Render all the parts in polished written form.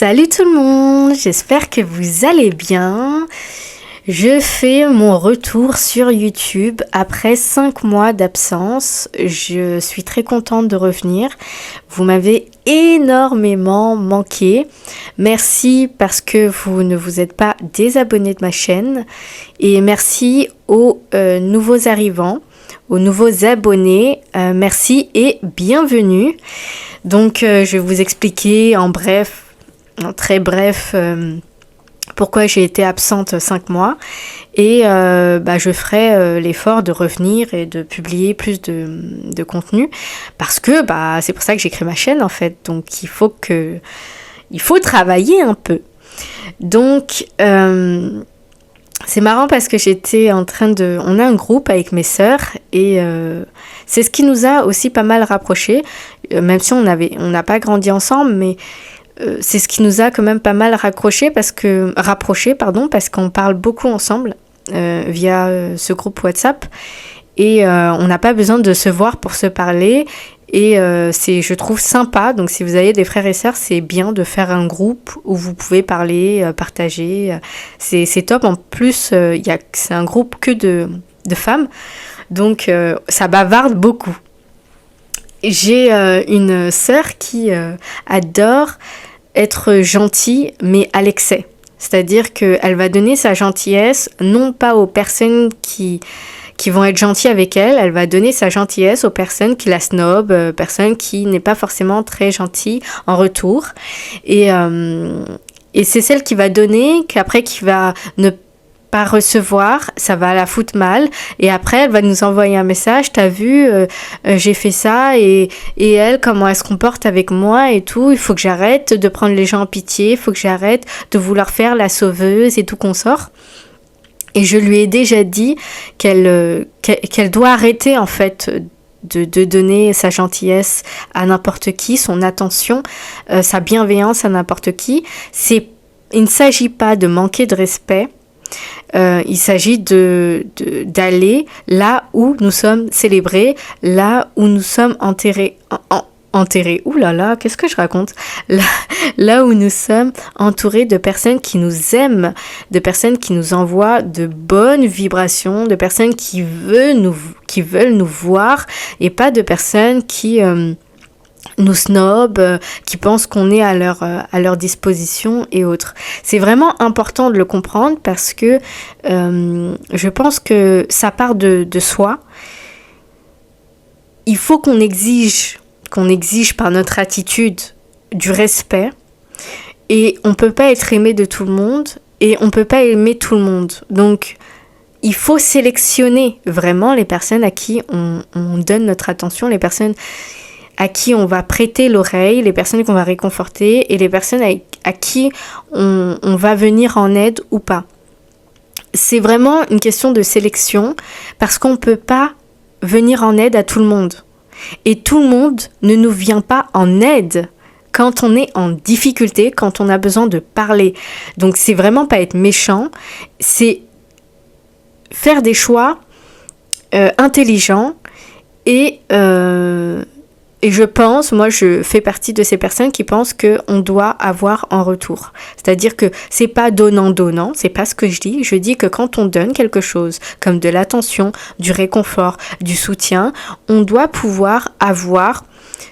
Salut tout le monde, j'espère que vous allez bien. Je fais mon retour sur YouTube après 5 mois d'absence. Je suis très contente de revenir. Vous m'avez énormément manqué. Merci parce que vous ne vous êtes pas désabonné de ma chaîne. Et merci aux nouveaux arrivants, aux nouveaux abonnés. Merci et bienvenue. Donc je vais vous expliquer en très bref, pourquoi j'ai été absente 5 mois et je ferai l'effort de revenir et de publier plus de contenu parce que c'est pour ça que j'ai créé ma chaîne en fait, donc il faut travailler un peu. Donc c'est marrant parce que on a un groupe avec mes sœurs et c'est ce qui nous a aussi pas mal rapprochés, même si on n'a pas grandi ensemble, mais c'est ce qui nous a quand même pas mal rapprochés parce qu'on parle beaucoup ensemble via ce groupe WhatsApp et on n'a pas besoin de se voir pour se parler et je trouve sympa. Donc si vous avez des frères et sœurs, c'est bien de faire un groupe où vous pouvez parler, partager, c'est top. En plus c'est un groupe que de femmes, donc ça bavarde beaucoup. J'ai une sœur qui adore être gentille, mais à l'excès. C'est-à-dire qu'elle va donner sa gentillesse, non pas aux personnes qui vont être gentilles avec elle, elle va donner sa gentillesse aux personnes qui la snobent, personnes qui n'est pas forcément très gentilles en retour. Et c'est celle qui va donner, qui va ne pas recevoir, ça va la foutre mal et après elle va nous envoyer un message, t'as vu j'ai fait ça et elle comment elle se comporte avec moi et tout, il faut que j'arrête de prendre les gens en pitié, il faut que j'arrête de vouloir faire la sauveuse et tout consort. Et je lui ai déjà dit qu'elle doit arrêter en fait de donner sa gentillesse à n'importe qui, son attention, sa bienveillance à n'importe qui. Il ne s'agit pas de manquer de respect. Il s'agit d'aller là où nous sommes célébrés, là où nous sommes enterrés. Ouh là là, qu'est-ce que je raconte ? Là où nous sommes entourés de personnes qui nous aiment, de personnes qui nous envoient de bonnes vibrations, de personnes qui veulent nous voir et pas de personnes qui nous snobent, qui pensent qu'on est à leur disposition et autres. C'est vraiment important de le comprendre parce que je pense que ça part de soi. Il faut qu'on exige par notre attitude du respect et on peut pas être aimé de tout le monde et on peut pas aimer tout le monde. Donc il faut sélectionner vraiment les personnes à qui on donne notre attention, les personnes à qui on va prêter l'oreille, les personnes qu'on va réconforter et les personnes à qui on va venir en aide ou pas. C'est vraiment une question de sélection parce qu'on ne peut pas venir en aide à tout le monde. Et tout le monde ne nous vient pas en aide quand on est en difficulté, quand on a besoin de parler. Donc c'est vraiment pas être méchant, c'est faire des choix intelligents et je fais partie de ces personnes qui pensent qu'on doit avoir en retour. C'est-à-dire que c'est pas donnant, c'est pas ce que je dis. Je dis que quand on donne quelque chose, comme de l'attention, du réconfort, du soutien, on doit pouvoir avoir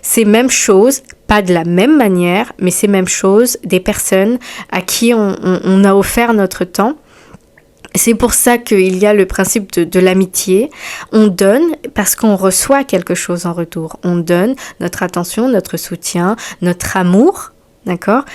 ces mêmes choses, pas de la même manière, mais ces mêmes choses des personnes à qui on a offert notre temps. C'est pour ça qu'il y a le principe de l'amitié. On donne parce qu'on reçoit quelque chose en retour. On donne notre attention, notre soutien, notre amour, d'accord,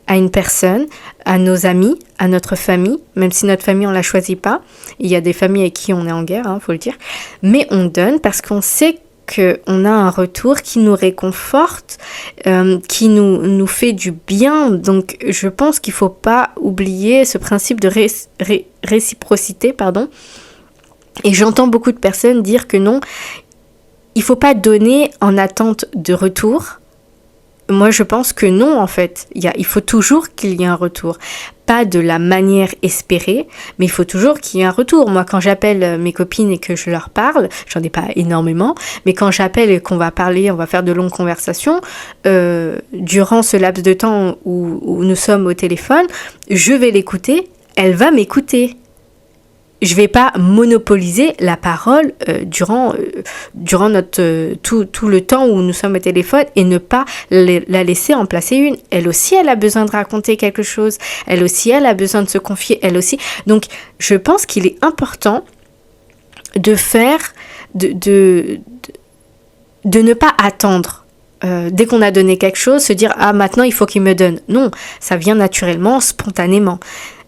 à une personne, à nos amis, à notre famille, même si notre famille on la choisit pas. Il y a des familles avec qui on est en guerre, faut le dire. Mais on donne parce qu'on sait qu'on a un retour qui nous réconforte, qui nous fait du bien. Donc je pense qu'il ne faut pas oublier ce principe de réciprocité. Et j'entends beaucoup de personnes dire que non, il ne faut pas donner en attente de retour, Moi, je pense que non, en fait. Il faut toujours qu'il y ait un retour. Pas de la manière espérée, mais il faut toujours qu'il y ait un retour. Moi, quand j'appelle mes copines et que je leur parle, j'en ai pas énormément, mais quand j'appelle et qu'on va parler, on va faire de longues conversations, durant ce laps de temps où nous sommes au téléphone, je vais l'écouter, elle va m'écouter. Je vais pas monopoliser la parole durant notre tout le temps où nous sommes au téléphone et ne pas la laisser en placer une. Elle aussi, elle a besoin de raconter quelque chose. Elle aussi, elle a besoin de se confier. Elle aussi. Donc, je pense qu'il est important de ne pas attendre. Dès qu'on a donné quelque chose, se dire « Ah, maintenant, il faut qu'il me donne ». Non, ça vient naturellement, spontanément.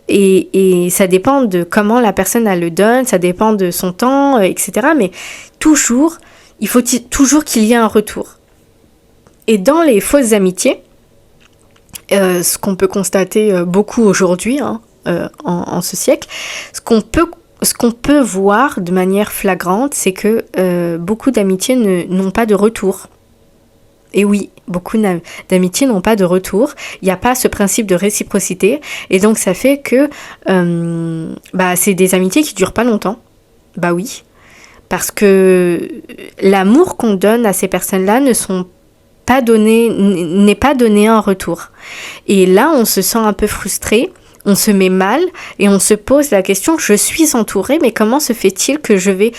Et ça dépend de comment la personne elle le donne, ça dépend de son temps, etc. Mais toujours, il faut toujours qu'il y ait un retour. Et dans les fausses amitiés, ce qu'on peut constater beaucoup aujourd'hui, en ce siècle, ce qu'on peut voir de manière flagrante, c'est que beaucoup d'amitiés n'ont pas de retour. Et oui, beaucoup d'amitiés n'ont pas de retour. Il n'y a pas ce principe de réciprocité. Et donc, ça fait que c'est des amitiés qui ne durent pas longtemps. Bah oui. Parce que l'amour qu'on donne à ces personnes-là n'est pas donné en retour. Et là, on se sent un peu frustré. On se met mal et on se pose la question, je suis entourée, mais comment se fait-il que je vais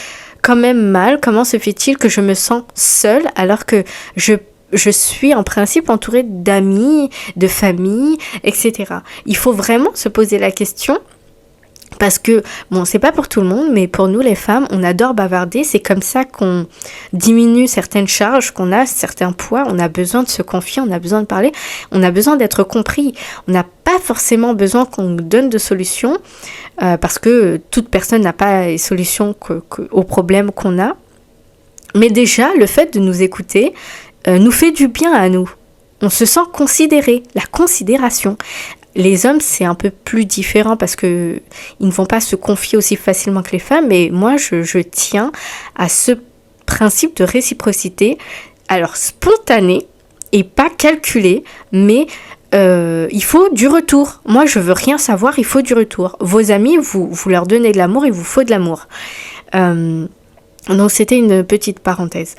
quand même mal? Comment se fait-il que je me sens seule alors que je suis en principe entourée d'amis, de famille, etc. Il faut vraiment se poser la question parce que, bon, c'est pas pour tout le monde, mais pour nous les femmes, on adore bavarder. C'est comme ça qu'on diminue certaines charges qu'on a, certains poids. On a besoin de se confier, on a besoin de parler, on a besoin d'être compris. On n'a pas forcément besoin qu'on nous donne de solutions parce que toute personne n'a pas les solutions aux problèmes qu'on a. Mais déjà, le fait de nous écouter nous fait du bien à nous. On se sent considéré, la considération. Les hommes, c'est un peu plus différent parce que ils ne vont pas se confier aussi facilement que les femmes, mais moi, je tiens à ce principe de réciprocité, alors spontané et pas calculé, mais il faut du retour. Moi, je veux rien savoir, il faut du retour. Vos amis, vous leur donnez de l'amour, il vous faut de l'amour. Donc, c'était une petite parenthèse.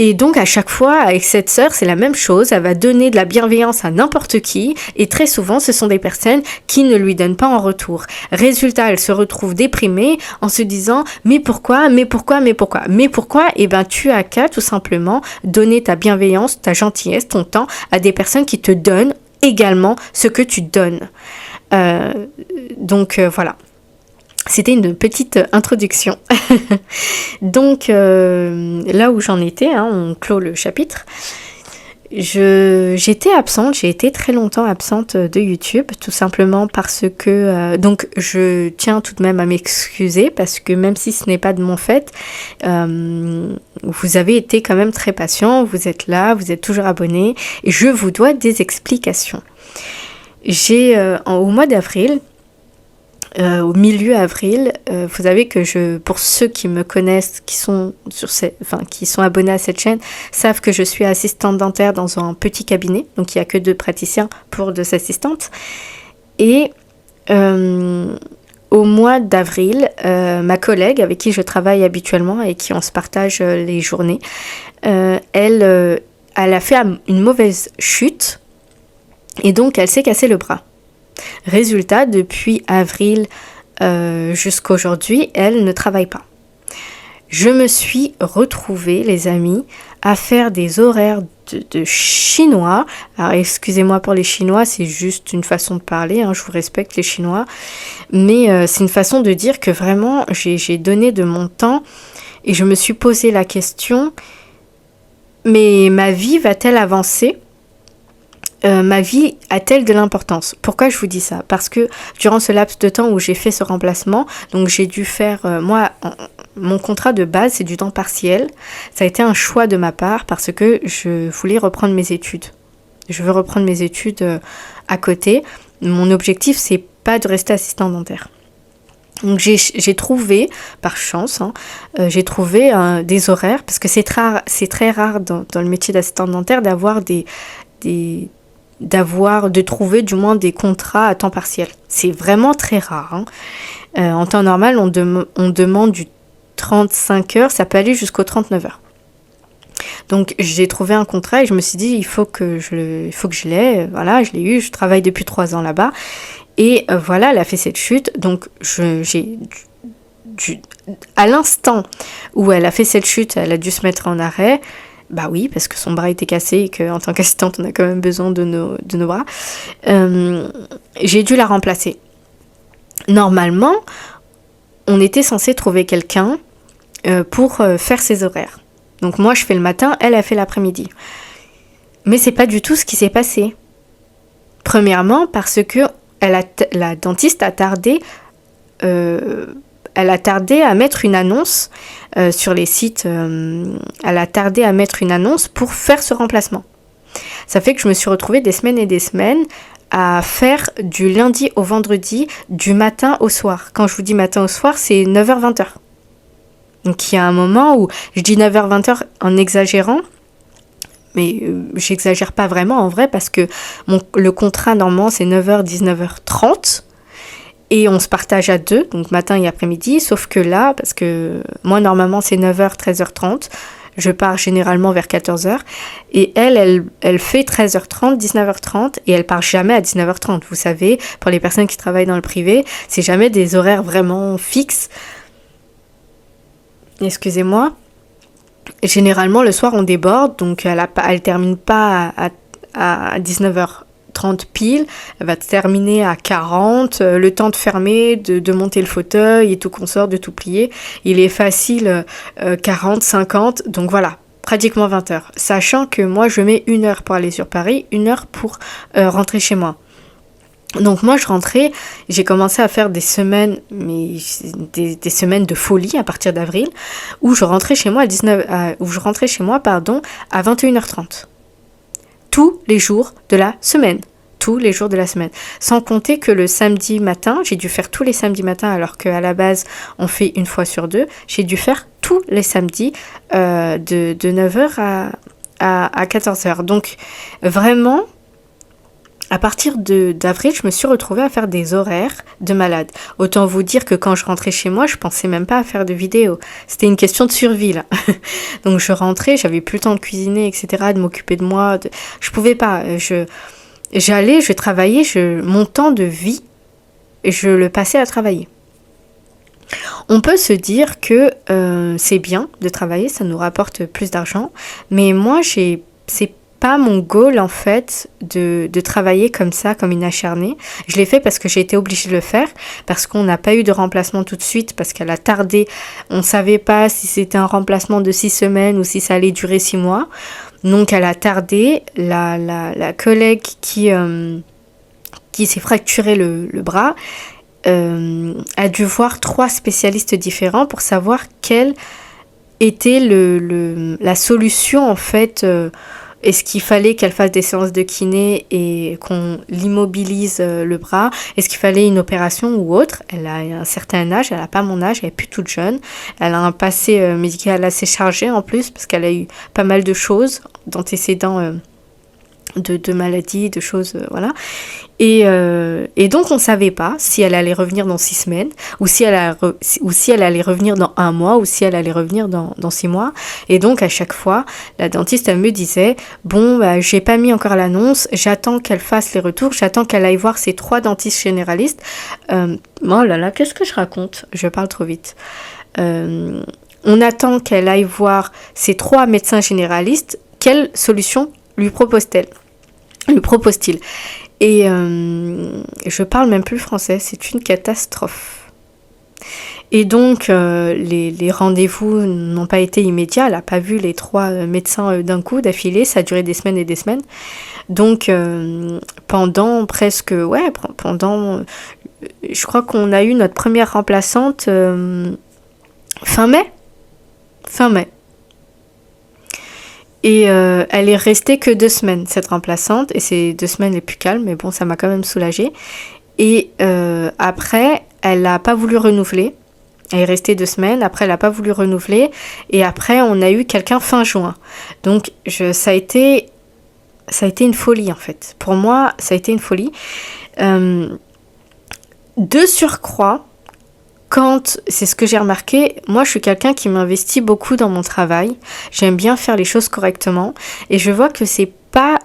Et donc, à chaque fois, avec cette sœur, c'est la même chose. Elle va donner de la bienveillance à n'importe qui. Et très souvent, ce sont des personnes qui ne lui donnent pas en retour. Résultat, elle se retrouve déprimée en se disant « Mais pourquoi ? Mais pourquoi ? Mais pourquoi ?» Mais pourquoi ? Eh bien, tu as qu'à tout simplement donner ta bienveillance, ta gentillesse, ton temps à des personnes qui te donnent également ce que tu donnes. Donc, voilà. C'était une petite introduction. Donc, là où j'en étais, on clôt le chapitre. J'étais absente, j'ai été très longtemps absente de YouTube, tout simplement parce que... donc, je tiens tout de même à m'excuser, parce que même si ce n'est pas de mon fait, vous avez été quand même très patient, vous êtes là, vous êtes toujours abonnés, et je vous dois des explications. Au mois d'avril, au milieu avril, vous savez que pour ceux qui me connaissent, qui sont abonnés à cette chaîne, savent que je suis assistante dentaire dans un petit cabinet, donc il n'y a que 2 praticiens pour 2 assistantes. Et au mois d'avril, ma collègue avec qui je travaille habituellement et qui on se partage les journées, elle a fait une mauvaise chute et donc elle s'est cassé le bras. Résultat, depuis avril jusqu'à aujourd'hui, elle ne travaille pas. Je me suis retrouvée, les amis, à faire des horaires de chinois. Alors, excusez-moi pour les Chinois, c'est juste une façon de parler, je vous respecte les Chinois. Mais c'est une façon de dire que vraiment, j'ai donné de mon temps et je me suis posé la question, mais ma vie va-t-elle avancer ? Ma vie a-t-elle de l'importance ? Pourquoi je vous dis ça ? Parce que durant ce laps de temps où j'ai fait ce remplacement, donc j'ai dû faire, mon contrat de base, c'est du temps partiel. Ça a été un choix de ma part parce que je voulais reprendre mes études. Je veux reprendre mes études à côté. Mon objectif, c'est pas de rester assistant dentaire. Donc j'ai trouvé, par chance, j'ai trouvé des horaires, parce que c'est très rare dans le métier d'assistant dentaire d'avoir des de trouver du moins des contrats à temps partiel. C'est vraiment très rare. Hein. En temps normal, on demande du 35 heures, ça peut aller jusqu'aux 39 heures. Donc j'ai trouvé un contrat et je me suis dit il faut que je l'ai. Voilà, je l'ai eu, je travaille depuis 3 ans là-bas. Et voilà, elle a fait cette chute. Donc à l'instant où elle a fait cette chute, elle a dû se mettre en arrêt. Bah oui, parce que son bras était cassé et qu'en tant qu'assistante, on a quand même besoin de nos bras. J'ai dû la remplacer. Normalement, on était censé trouver quelqu'un pour faire ses horaires. Donc moi, je fais le matin, elle a fait l'après-midi. Mais c'est pas du tout ce qui s'est passé. Premièrement, parce que la dentiste a tardé... elle a tardé à mettre une annonce sur les sites. Elle a tardé à mettre une annonce pour faire ce remplacement. Ça fait que je me suis retrouvée des semaines et des semaines à faire du lundi au vendredi, du matin au soir. Quand je vous dis matin au soir, c'est 9h-20h. Donc il y a un moment où je dis 9h-20h en exagérant, mais j'exagère pas vraiment en vrai parce que le contrat normalement c'est 9h-19h30. Et on se partage à 2, donc matin et après-midi, sauf que là, parce que moi normalement c'est 9h, 13h30, je pars généralement vers 14h, et elle fait 13h30, 19h30, et elle part jamais à 19h30. Vous savez, pour les personnes qui travaillent dans le privé, c'est jamais des horaires vraiment fixes. Excusez-moi. Généralement, le soir, on déborde, donc elle termine pas à 19h30 pile, elle va terminer à 40, le temps de fermer, de monter le fauteuil et tout consort, de tout plier. Il est facile 40, 50, donc voilà, pratiquement 20 heures. Sachant que moi, je mets 1 heure pour aller sur Paris, 1 heure pour rentrer chez moi. Donc moi je rentrais, j'ai commencé à faire des semaines, mais des semaines de folie à partir d'avril, où je rentrais chez moi à 21h30. Tous les jours de la semaine. Tous les jours de la semaine. Sans compter que le samedi matin, j'ai dû faire tous les samedis matins, alors qu'à la base, on fait 1 fois sur 2. J'ai dû faire tous les samedis de 9h à 14h. Donc, vraiment, à partir d'avril, je me suis retrouvée à faire des horaires de malade. Autant vous dire que quand je rentrais chez moi, je pensais même pas à faire de vidéos. C'était une question de survie, là. Donc je rentrais, j'avais plus le temps de cuisiner, etc., de m'occuper de moi. Je pouvais pas. J'allais, je travaillais, mon temps de vie, je le passais à travailler. On peut se dire que c'est bien de travailler, ça nous rapporte plus d'argent, mais moi, c'est pas mon goal en fait de travailler comme ça, comme une acharnée. Je l'ai fait parce que j'ai été obligée de le faire, parce qu'on n'a pas eu de remplacement tout de suite, parce qu'elle a tardé. On ne savait pas si c'était un remplacement de 6 semaines ou si ça allait durer 6 mois. Donc elle a tardé. La collègue qui s'est fracturé le bras a dû voir 3 spécialistes différents pour savoir quelle était la solution en fait. Est-ce qu'il fallait qu'elle fasse des séances de kiné et qu'on l'immobilise le bras? Est-ce qu'il fallait une opération ou autre? Elle a un certain âge, elle n'a pas mon âge, elle est plus toute jeune. Elle a un passé médical assez chargé en plus, parce qu'elle a eu pas mal de choses d'antécédents de maladies, de choses, voilà. Et donc, on ne savait pas si elle allait revenir dans 6 semaines, ou si elle allait revenir dans 1 mois, ou si elle allait revenir dans 6 mois. Et donc, à chaque fois, la dentiste, elle me disait, bon, bah, j'ai pas mis encore l'annonce, j'attends qu'elle fasse les retours, j'attends qu'elle aille voir ses 3 dentistes généralistes. Oh là là, qu'est-ce que je raconte? Je parle trop vite. On attend qu'elle aille voir ses 3 médecins généralistes. Quelle solution lui propose-t-il? Et je parle même plus français, c'est une catastrophe. Et donc, les rendez-vous n'ont pas été immédiats, elle n'a pas vu les 3 médecins d'un coup, d'affilée, ça a duré des semaines et des semaines. Donc, pendant, je crois qu'on a eu notre première remplaçante fin mai. Et elle est restée que 2 semaines, cette remplaçante, et ces 2 semaines les plus calmes, mais bon, ça m'a quand même soulagée. Et après, elle n'a pas voulu renouveler. Elle est restée 2 semaines, après elle n'a pas voulu renouveler, et après on a eu quelqu'un fin juin. Donc ça a été ça a été une folie en fait. Pour moi, ça a été une folie. De surcroît, c'est ce que j'ai remarqué, moi je suis quelqu'un qui m'investit beaucoup dans mon travail. J'aime bien faire les choses correctement. Et je vois que c'est pas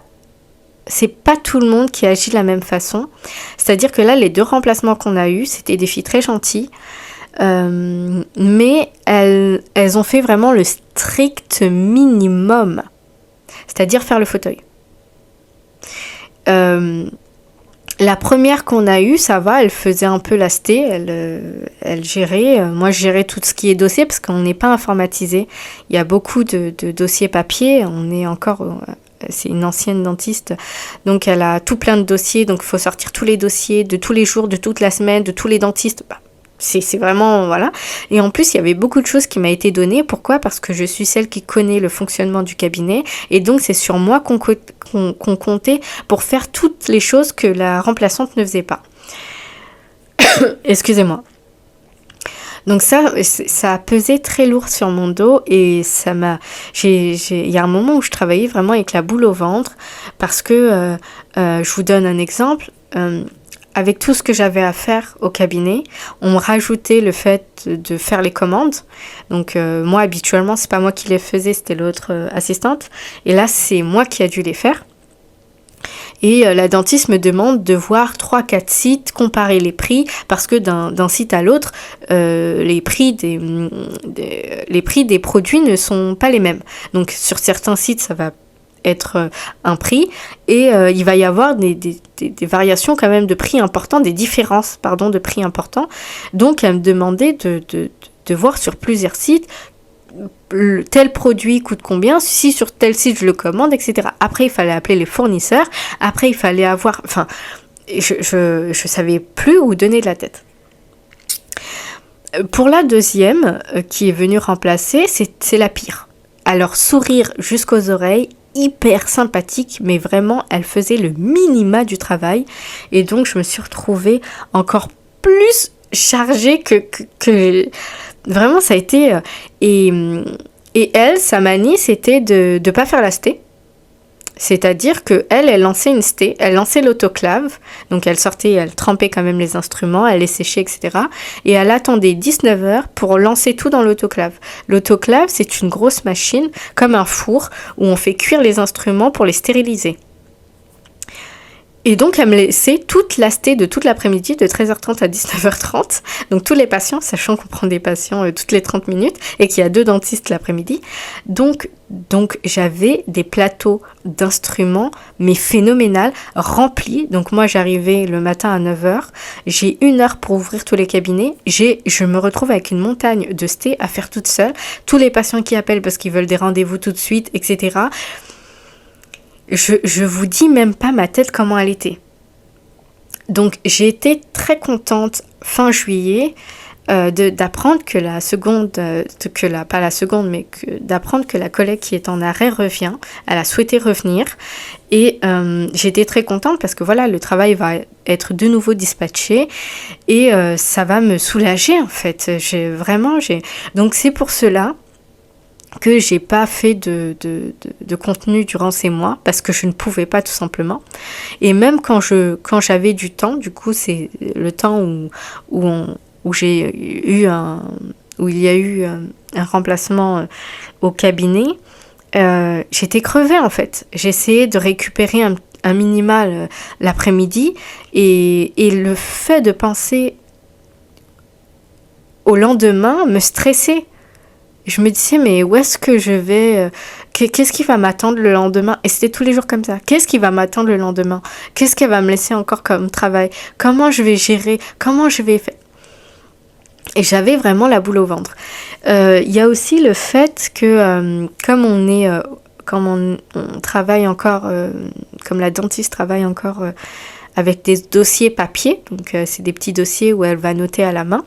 tout le monde qui agit de la même façon. C'est-à-dire que là, les 2 remplacements qu'on a eus, c'était des filles très gentilles. Mais elles ont fait vraiment le strict minimum. C'est-à-dire faire le fauteuil. La première qu'on a eue, ça va, elle faisait un peu la sté, elle gérait. Moi, je gérais tout ce qui est dossier parce qu'on n'est pas informatisé. Il y a beaucoup de dossiers papier. On est encore... c'est une ancienne dentiste, donc elle a tout plein de dossiers. Donc, il faut sortir tous les dossiers de tous les jours, de toute la semaine, de tous les dentistes. C'est vraiment, voilà. Et en plus, il y avait beaucoup de choses qui m'a été données. Pourquoi ? Parce que je suis celle qui connaît le fonctionnement du cabinet. Et donc, c'est sur moi qu'on comptait pour faire toutes les choses que la remplaçante ne faisait pas. Excusez-moi. Donc ça a pesé très lourd sur mon dos et il y a un moment où je travaillais vraiment avec la boule au ventre parce que, je vous donne un exemple, avec tout ce que j'avais à faire au cabinet, on me rajoutait le fait de faire les commandes. Donc moi, habituellement, c'est pas moi qui les faisais, c'était l'autre assistante. Et là, c'est moi qui a dû les faire. Et la dentiste me demande de voir 3-4 sites, comparer les prix, parce que d'un site à l'autre, les prix des produits ne sont pas les mêmes. Donc sur certains sites, ça va être un prix et il va y avoir des variations quand même de prix importants, des différences de prix importants. Donc elle me demandait de voir sur plusieurs sites tel produit coûte combien, si sur tel site je le commande, etc. Après il fallait appeler les fournisseurs, après il fallait avoir, enfin je savais plus où donner de la tête. Pour la deuxième qui est venue remplacer, c'est la pire. Alors sourire jusqu'aux oreilles, hyper sympathique, mais vraiment elle faisait le minima du travail et donc je me suis retrouvée encore plus chargée que vraiment ça a été et elle, sa manie c'était de pas faire la sté. C'est-à-dire que elle lançait une sté, elle lançait l'autoclave, donc elle sortait, elle trempait quand même les instruments, elle les séchait, etc. Et elle attendait 19h pour lancer tout dans l'autoclave. L'autoclave, c'est une grosse machine, comme un four, où on fait cuire les instruments pour les stériliser. Et donc, elle me laissait toute la sté de toute l'après-midi, de 13h30 à 19h30. Donc, tous les patients, sachant qu'on prend des patients toutes les 30 minutes et qu'il y a 2 dentistes l'après-midi. Donc j'avais des plateaux d'instruments, mais phénoménal, remplis. Donc, moi, j'arrivais le matin à 9h. J'ai 1 heure pour ouvrir tous les cabinets. Je me retrouve avec une montagne de sté à faire toute seule. Tous les patients qui appellent parce qu'ils veulent des rendez-vous tout de suite, etc. Je vous dis même pas ma tête comment elle était. Donc j'ai été très contente fin juillet d'apprendre que d'apprendre que la collègue qui est en arrêt revient. Elle a souhaité revenir et j'ai été très contente parce que voilà, le travail va être de nouveau dispatché et ça va me soulager en fait. Donc c'est pour cela que j'ai pas fait de contenu durant ces mois parce que je ne pouvais pas tout simplement. Et même quand j'avais du temps, du coup c'est le temps où il y a eu un remplacement au cabinet, j'étais crevée en fait. J'essayais de récupérer un minimal l'après-midi et le fait de penser au lendemain me stressait. Je me disais, mais où est-ce que je vais qu'est-ce qui va m'attendre le lendemain? Et c'était tous les jours comme ça. Qu'est-ce qui va m'attendre le lendemain? Qu'est-ce qu'elle va me laisser encore comme travail? Comment je vais gérer? Comment je vais faire? Et j'avais vraiment la boule au ventre. Il y a aussi le fait que comme on travaille encore, comme la dentiste travaille encore avec des dossiers papier, donc c'est des petits dossiers où elle va noter à la main.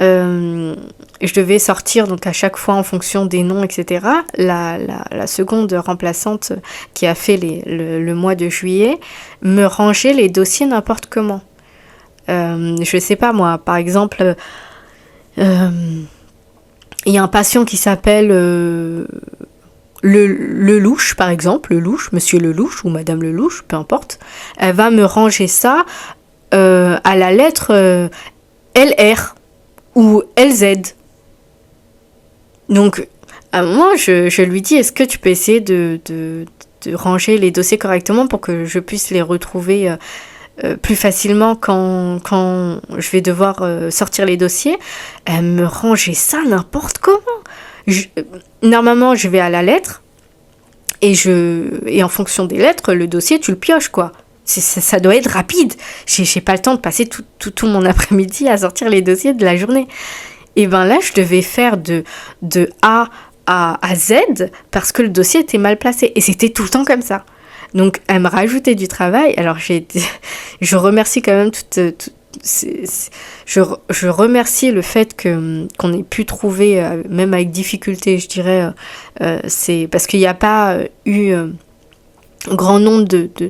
Je devais sortir donc à chaque fois en fonction des noms, etc. La seconde remplaçante qui a fait le mois de juillet me rangeait les dossiers n'importe comment. Je sais pas moi, par exemple, il y a un patient qui s'appelle le louche, par exemple, le louche, monsieur le louche ou madame le louche, peu importe, elle va me ranger ça à la lettre LR ou LZ. Donc, à un moment, je lui dis, est-ce que tu peux essayer de ranger les dossiers correctement pour que je puisse les retrouver plus facilement quand je vais devoir sortir les dossiers. Elle me rangeait ça n'importe comment. Normalement, je vais à la lettre et en fonction des lettres, le dossier, tu le pioches, quoi. Ça doit être rapide. J'ai pas le temps de passer tout mon après-midi à sortir les dossiers de la journée. Et ben là, je devais faire de A à Z parce que le dossier était mal placé. Et c'était tout le temps comme ça. Donc, elle me rajoutait du travail. Alors, je remercie quand même je remercie le fait qu'on ait pu trouver, même avec difficulté, je dirais, c'est parce qu'il n'y a pas eu grand nombre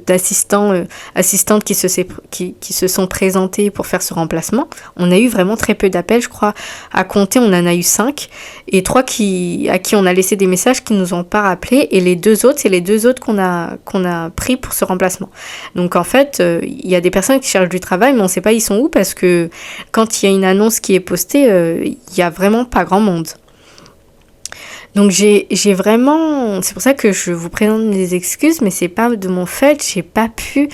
d'assistants, assistantes qui se sont présentés pour faire ce remplacement. On a eu vraiment très peu d'appels, je crois. À compter, on en a eu 5. Et 3 à qui on a laissé des messages qui nous ont pas rappelés. Et les 2 autres, c'est les 2 autres qu'on a pris pour ce remplacement. Donc en fait, il y a des personnes qui cherchent du travail, mais on sait pas ils sont où parce que quand il y a une annonce qui est postée, il y a vraiment pas grand monde. Donc j'ai vraiment, c'est pour ça que je vous présente des excuses, mais c'est pas de mon fait, j'ai pas pu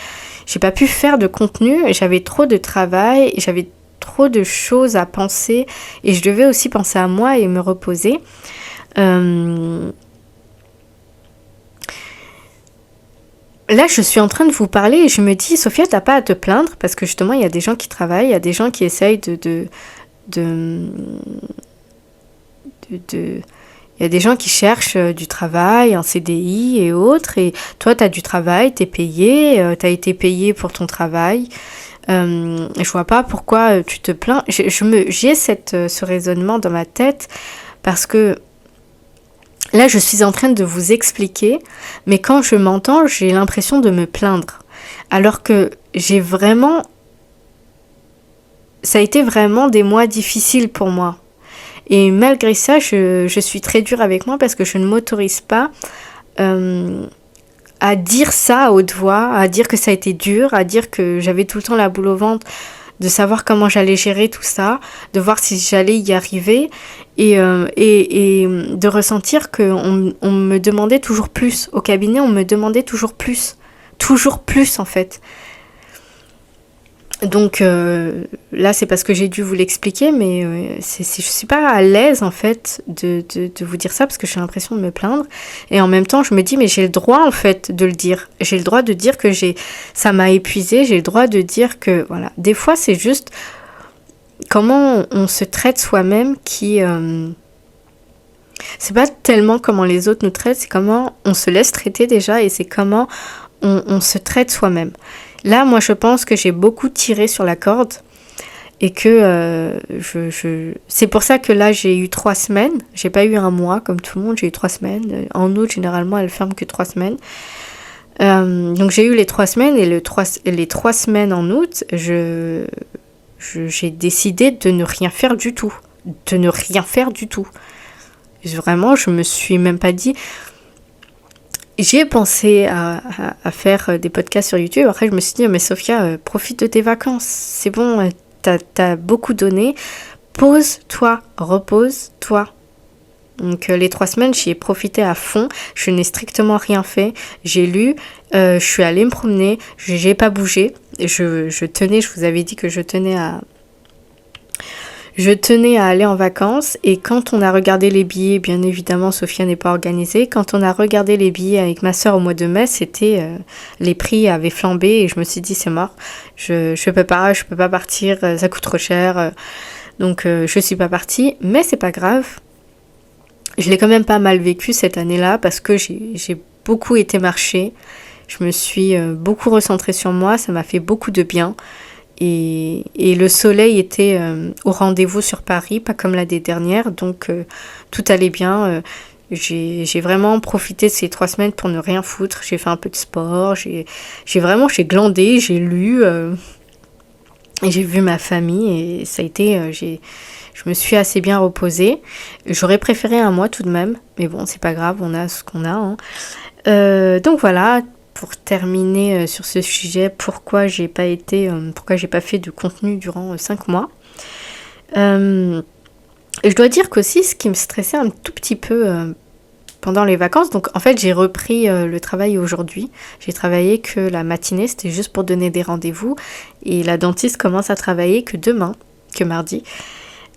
faire de contenu, j'avais trop de travail, j'avais trop de choses à penser et je devais aussi penser à moi et me reposer. Là, je suis en train de vous parler et je me dis, Sophia, t'as pas à te plaindre parce que justement, il y a des gens qui travaillent, il y a des gens qui essayent il y a des gens qui cherchent du travail, un CDI et autres, et toi, tu as du travail, tu es payé, tu as été payé pour ton travail. Je vois pas pourquoi tu te plains. J'ai ce raisonnement dans ma tête parce que là, je suis en train de vous expliquer, mais quand je m'entends, j'ai l'impression de me plaindre. Alors que ça a été vraiment des mois difficiles pour moi. Et malgré ça, je suis très dure avec moi parce que je ne m'autorise pas à dire ça à haute voix, à dire que ça a été dur, à dire que j'avais tout le temps la boule au ventre, de savoir comment j'allais gérer tout ça, de voir si j'allais y arriver et de ressentir qu'on me demandait toujours plus. Au cabinet, on me demandait toujours plus en fait. Donc là, c'est parce que j'ai dû vous l'expliquer, mais je suis pas à l'aise en fait de vous dire ça parce que j'ai l'impression de me plaindre. Et en même temps, je me dis, mais j'ai le droit en fait de le dire. J'ai le droit de dire que ça m'a épuisée. J'ai le droit de dire que voilà. Des fois, c'est juste comment on se traite soi-même qui c'est pas tellement comment les autres nous traitent, c'est comment on se laisse traiter déjà et c'est comment on se traite soi-même. Là, moi, je pense que j'ai beaucoup tiré sur la corde et que c'est pour ça que là, j'ai eu 3 semaines. J'ai pas eu un mois comme tout le monde, j'ai eu 3 semaines. En août, généralement, elle ferme que 3 semaines. Donc, j'ai eu les 3 semaines et les 3 semaines en août, j'ai décidé de ne rien faire du tout. De ne rien faire du tout. Vraiment, je me suis même pas dit... J'ai pensé à faire des podcasts sur YouTube. Après, je me suis dit, mais Sophia, profite de tes vacances. C'est bon, t'as beaucoup donné. Pose-toi, repose-toi. Donc, les 3 semaines, j'y ai profité à fond. Je n'ai strictement rien fait. J'ai lu, je suis allée me promener. J'ai pas bougé. Je vous avais dit que je tenais à aller en vacances et quand on a regardé les billets, bien évidemment, Sophia n'est pas organisée. Quand on a regardé les billets avec ma sœur au mois de mai, les prix avaient flambé et je me suis dit c'est mort. Je peux pas partir, ça coûte trop cher. Donc je suis pas partie, mais c'est pas grave. Je l'ai quand même pas mal vécu cette année-là parce que j'ai beaucoup été marcher. Je me suis beaucoup recentrée sur moi, ça m'a fait beaucoup de bien. Et le soleil était au rendez-vous sur Paris, pas comme l'année dernière, donc tout allait bien. J'ai vraiment profité de ces 3 semaines pour ne rien foutre. J'ai fait un peu de sport, j'ai glandé, j'ai lu, et j'ai vu ma famille et ça a été, Je me suis assez bien reposée. J'aurais préféré un mois tout de même, mais bon, c'est pas grave, on a ce qu'on a. Hein. Donc voilà, pour terminer sur ce sujet, pourquoi j'ai pas fait de contenu durant 5 mois. Et je dois dire qu'aussi, ce qui me stressait un tout petit peu pendant les vacances, donc en fait j'ai repris le travail aujourd'hui. J'ai travaillé que la matinée, c'était juste pour donner des rendez-vous. Et la dentiste commence à travailler que demain, que mardi.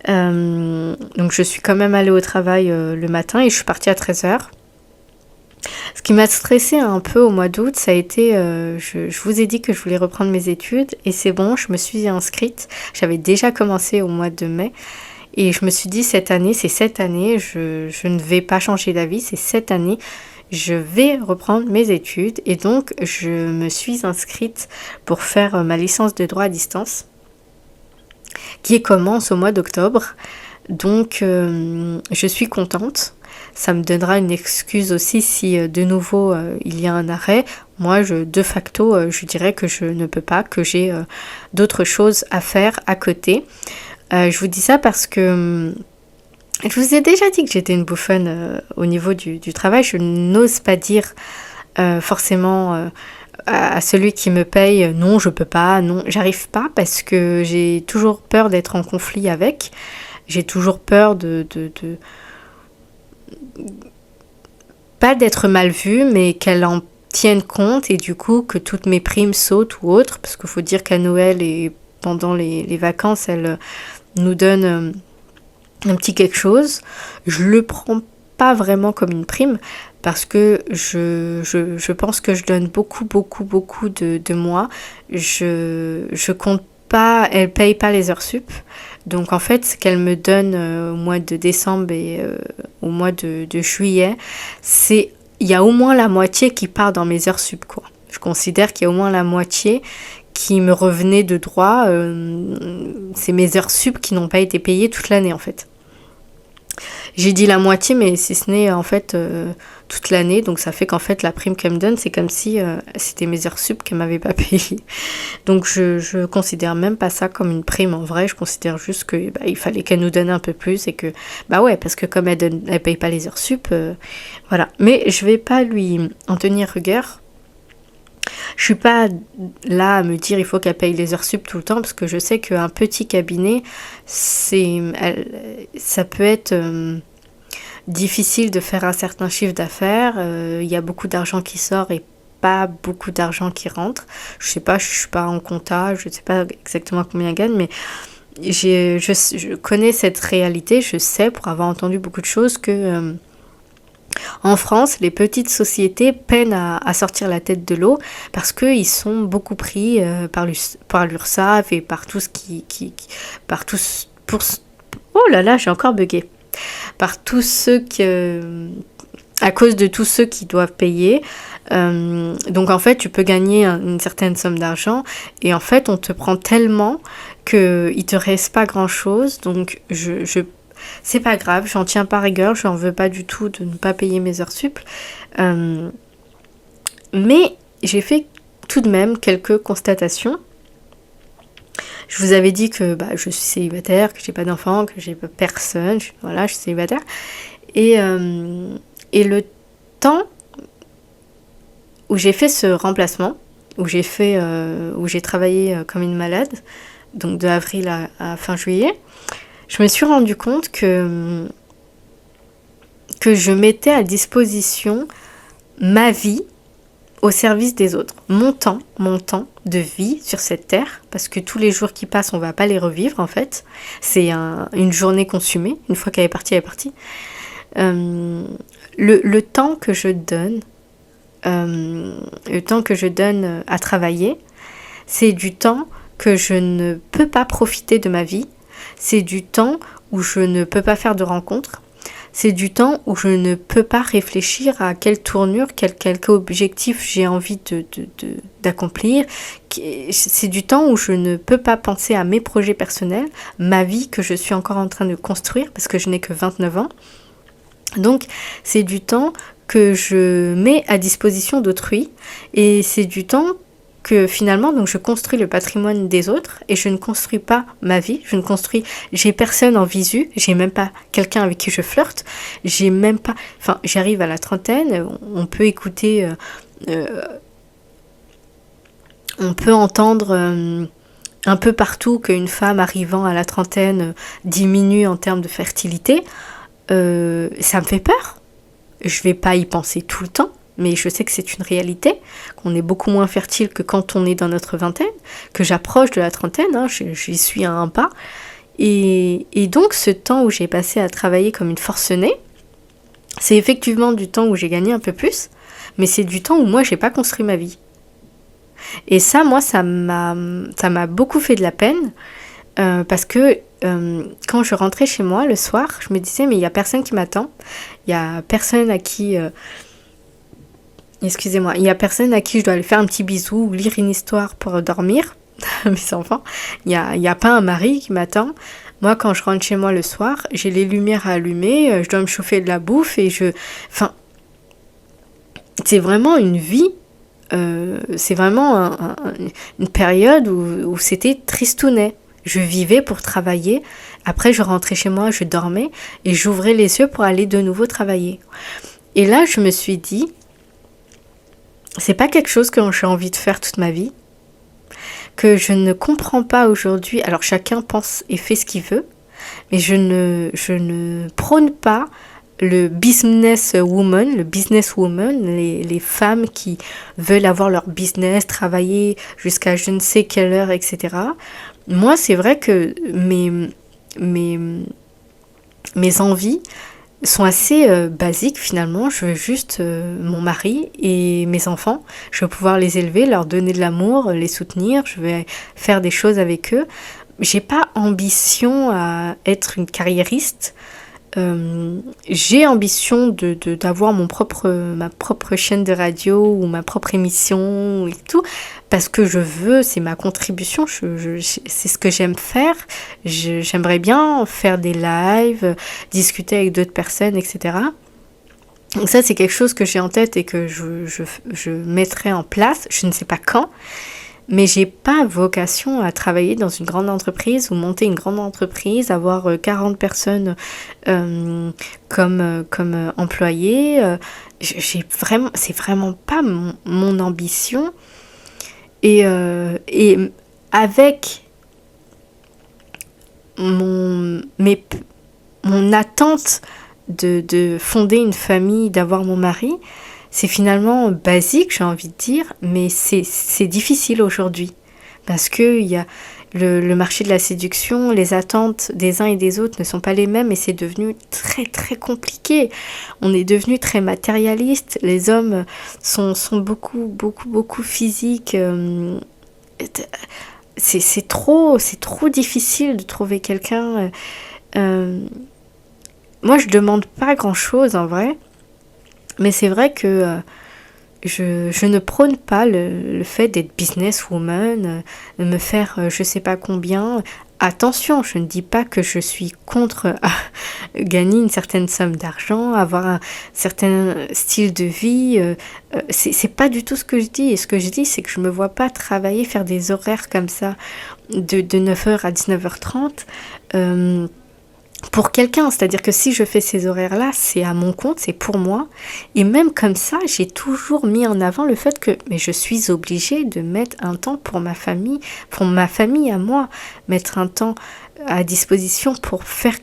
Donc je suis quand même allée au travail le matin et je suis partie à 13h. Ce qui m'a stressée un peu au mois d'août, ça a été, je vous ai dit que je voulais reprendre mes études et c'est bon, je me suis inscrite. J'avais déjà commencé au mois de mai et je me suis dit cette année, je ne vais pas changer d'avis, c'est cette année, je vais reprendre mes études et donc je me suis inscrite pour faire ma licence de droit à distance qui commence au mois d'octobre. Donc je suis contente. Ça me donnera une excuse aussi si de nouveau il y a un arrêt. Moi, de facto, je dirais que je ne peux pas, que j'ai d'autres choses à faire à côté. Je vous dis ça parce que je vous ai déjà dit que j'étais une bouffonne au niveau du travail. Je n'ose pas dire forcément à celui qui me paye non, je peux pas, non, j'arrive pas parce que j'ai toujours peur d'être en conflit avec. J'ai toujours peur pas d'être mal vue, mais qu'elle en tienne compte et du coup que toutes mes primes sautent ou autres, parce qu'il faut dire qu'à Noël et pendant les vacances, elle nous donne un petit quelque chose. Je le prends pas vraiment comme une prime parce que je pense que je donne beaucoup de moi. Je compte pas, elle paye pas les heures sup. Donc en fait, ce qu'elle me donne au mois de décembre et au mois de juillet, il y a au moins la moitié qui part dans mes heures sup, quoi. Je considère qu'il y a au moins la moitié qui me revenait de droit. C'est mes heures sup qui n'ont pas été payées toute l'année en fait. J'ai dit la moitié, mais si ce n'est en fait toute l'année. Donc ça fait qu'en fait la prime qu'elle me donne, c'est comme si c'était mes heures sup qu'elle m'avait pas payées. Donc je considère même pas ça comme une prime en vrai. Je considère juste que il fallait qu'elle nous donne un peu plus et que ouais, parce que comme elle paye pas les heures sup, voilà. Mais je vais pas lui en tenir rigueur. Je suis pas là à me dire il faut qu'elle paye les heures sup tout le temps parce que je sais qu'un petit cabinet, ça peut être difficile de faire un certain chiffre d'affaires. Il y a beaucoup d'argent qui sort et pas beaucoup d'argent qui rentre. Je sais pas, je suis pas en compta, je sais pas exactement combien elle gagne, mais je connais cette réalité. Je sais pour avoir entendu beaucoup de choses que en France, les petites sociétés peinent à sortir la tête de l'eau parce qu'ils sont beaucoup pris par l'URSSAF et par tout ce oh là là, j'ai encore bugué. Par tous ceux à cause de tous ceux qui doivent payer. Donc en fait, tu peux gagner une certaine somme d'argent et en fait, on te prend tellement qu'il te reste pas grand-chose. Donc c'est pas grave, j'en tiens pas rigueur, je n'en veux pas du tout de ne pas payer mes heures sup. Mais j'ai fait tout de même quelques constatations. Je vous avais dit que je suis célibataire, que j'ai pas d'enfant, que j'ai pas personne, je suis célibataire. Et le temps où j'ai fait ce remplacement, où j'ai travaillé comme une malade, donc de avril à fin juillet, je me suis rendu compte que je mettais à disposition ma vie au service des autres. Mon temps de vie sur cette terre, parce que tous les jours qui passent, on va pas les revivre en fait. C'est une journée consumée. Une fois qu'elle est partie, elle est partie. Le temps que je donne, à travailler, c'est du temps que je ne peux pas profiter de ma vie. C'est du temps où je ne peux pas faire de rencontres. C'est du temps où je ne peux pas réfléchir à quelle tournure, quel objectif j'ai envie d'accomplir. C'est du temps où je ne peux pas penser à mes projets personnels, ma vie que je suis encore en train de construire parce que je n'ai que 29 ans. Donc c'est du temps que je mets à disposition d'autrui et c'est du temps que finalement, donc je construis le patrimoine des autres et je ne construis pas ma vie. J'ai personne en visu, j'ai même pas quelqu'un avec qui je flirte, j'ai même pas, enfin, j'arrive à la trentaine, on peut écouter, on peut entendre un peu partout qu'une femme arrivant à la trentaine diminue en termes de fertilité. Ça me fait peur. Je vais pas y penser tout le temps, mais je sais que c'est une réalité, qu'on est beaucoup moins fertile que quand on est dans notre vingtaine, que j'approche de la trentaine, hein, j'y suis à un pas. Et donc ce temps où j'ai passé à travailler comme une forcenée, c'est effectivement du temps où j'ai gagné un peu plus, mais c'est du temps où moi j'ai pas construit ma vie. Et ça, moi, ça m'a beaucoup fait de la peine, parce que quand je rentrais chez moi le soir, je me disais, mais il y a personne qui m'attend, il y a personne à qui... excusez-moi, il y a personne à qui je dois aller faire un petit bisou ou lire une histoire pour dormir, mes enfants. Il y a pas un mari qui m'attend. Moi, quand je rentre chez moi le soir, j'ai les lumières allumées, je dois me chauffer de la bouffe et Enfin, c'est vraiment une vie, c'est vraiment une période où c'était tristounet. Je vivais pour travailler, après je rentrais chez moi, je dormais et j'ouvrais les yeux pour aller de nouveau travailler. Et là, je me suis dit, c'est pas quelque chose que j'ai envie de faire toute ma vie, que je ne comprends pas aujourd'hui. Alors chacun pense et fait ce qu'il veut, mais je ne prône pas le business woman, les femmes qui veulent avoir leur business, travailler jusqu'à je ne sais quelle heure, etc. Moi, c'est vrai que mes envies sont assez basiques finalement. Je veux juste mon mari et mes enfants. Je veux pouvoir les élever, leur donner de l'amour, les soutenir. Je vais faire des choses avec eux. J'ai pas ambition à être une carriériste. J'ai ambition d'avoir ma propre chaîne de radio ou ma propre émission et tout, parce que je veux, c'est ma contribution, c'est ce que j'aime faire. J'aimerais bien faire des lives, discuter avec d'autres personnes, etc. Donc ça, c'est quelque chose que j'ai en tête et que je mettrai en place, je ne sais pas quand. Mais j'ai pas vocation à travailler dans une grande entreprise ou monter une grande entreprise, avoir 40 personnes comme employés. C'est vraiment pas mon ambition. Et avec mon attente de fonder une famille, d'avoir mon mari, c'est finalement basique, j'ai envie de dire, mais c'est difficile aujourd'hui. Parce que il y a le marché de la séduction, les attentes des uns et des autres ne sont pas les mêmes et c'est devenu très très compliqué. On est devenu très matérialiste, les hommes sont beaucoup physiques. C'est trop difficile de trouver quelqu'un. Moi, je demande pas grand-chose en vrai. Mais c'est vrai que je ne prône pas le fait d'être businesswoman, de me faire je sais pas combien. Attention, je ne dis pas que je suis contre gagner une certaine somme d'argent, avoir un certain style de vie. C'est pas du tout ce que je dis. Et ce que je dis, c'est que je me vois pas travailler, faire des horaires comme ça de 9h à 19h30. Pour quelqu'un, c'est-à-dire que si je fais ces horaires-là, c'est à mon compte, c'est pour moi. Et même comme ça, j'ai toujours mis en avant le fait que mais je suis obligée de mettre un temps pour ma famille à moi, mettre un temps à disposition pour faire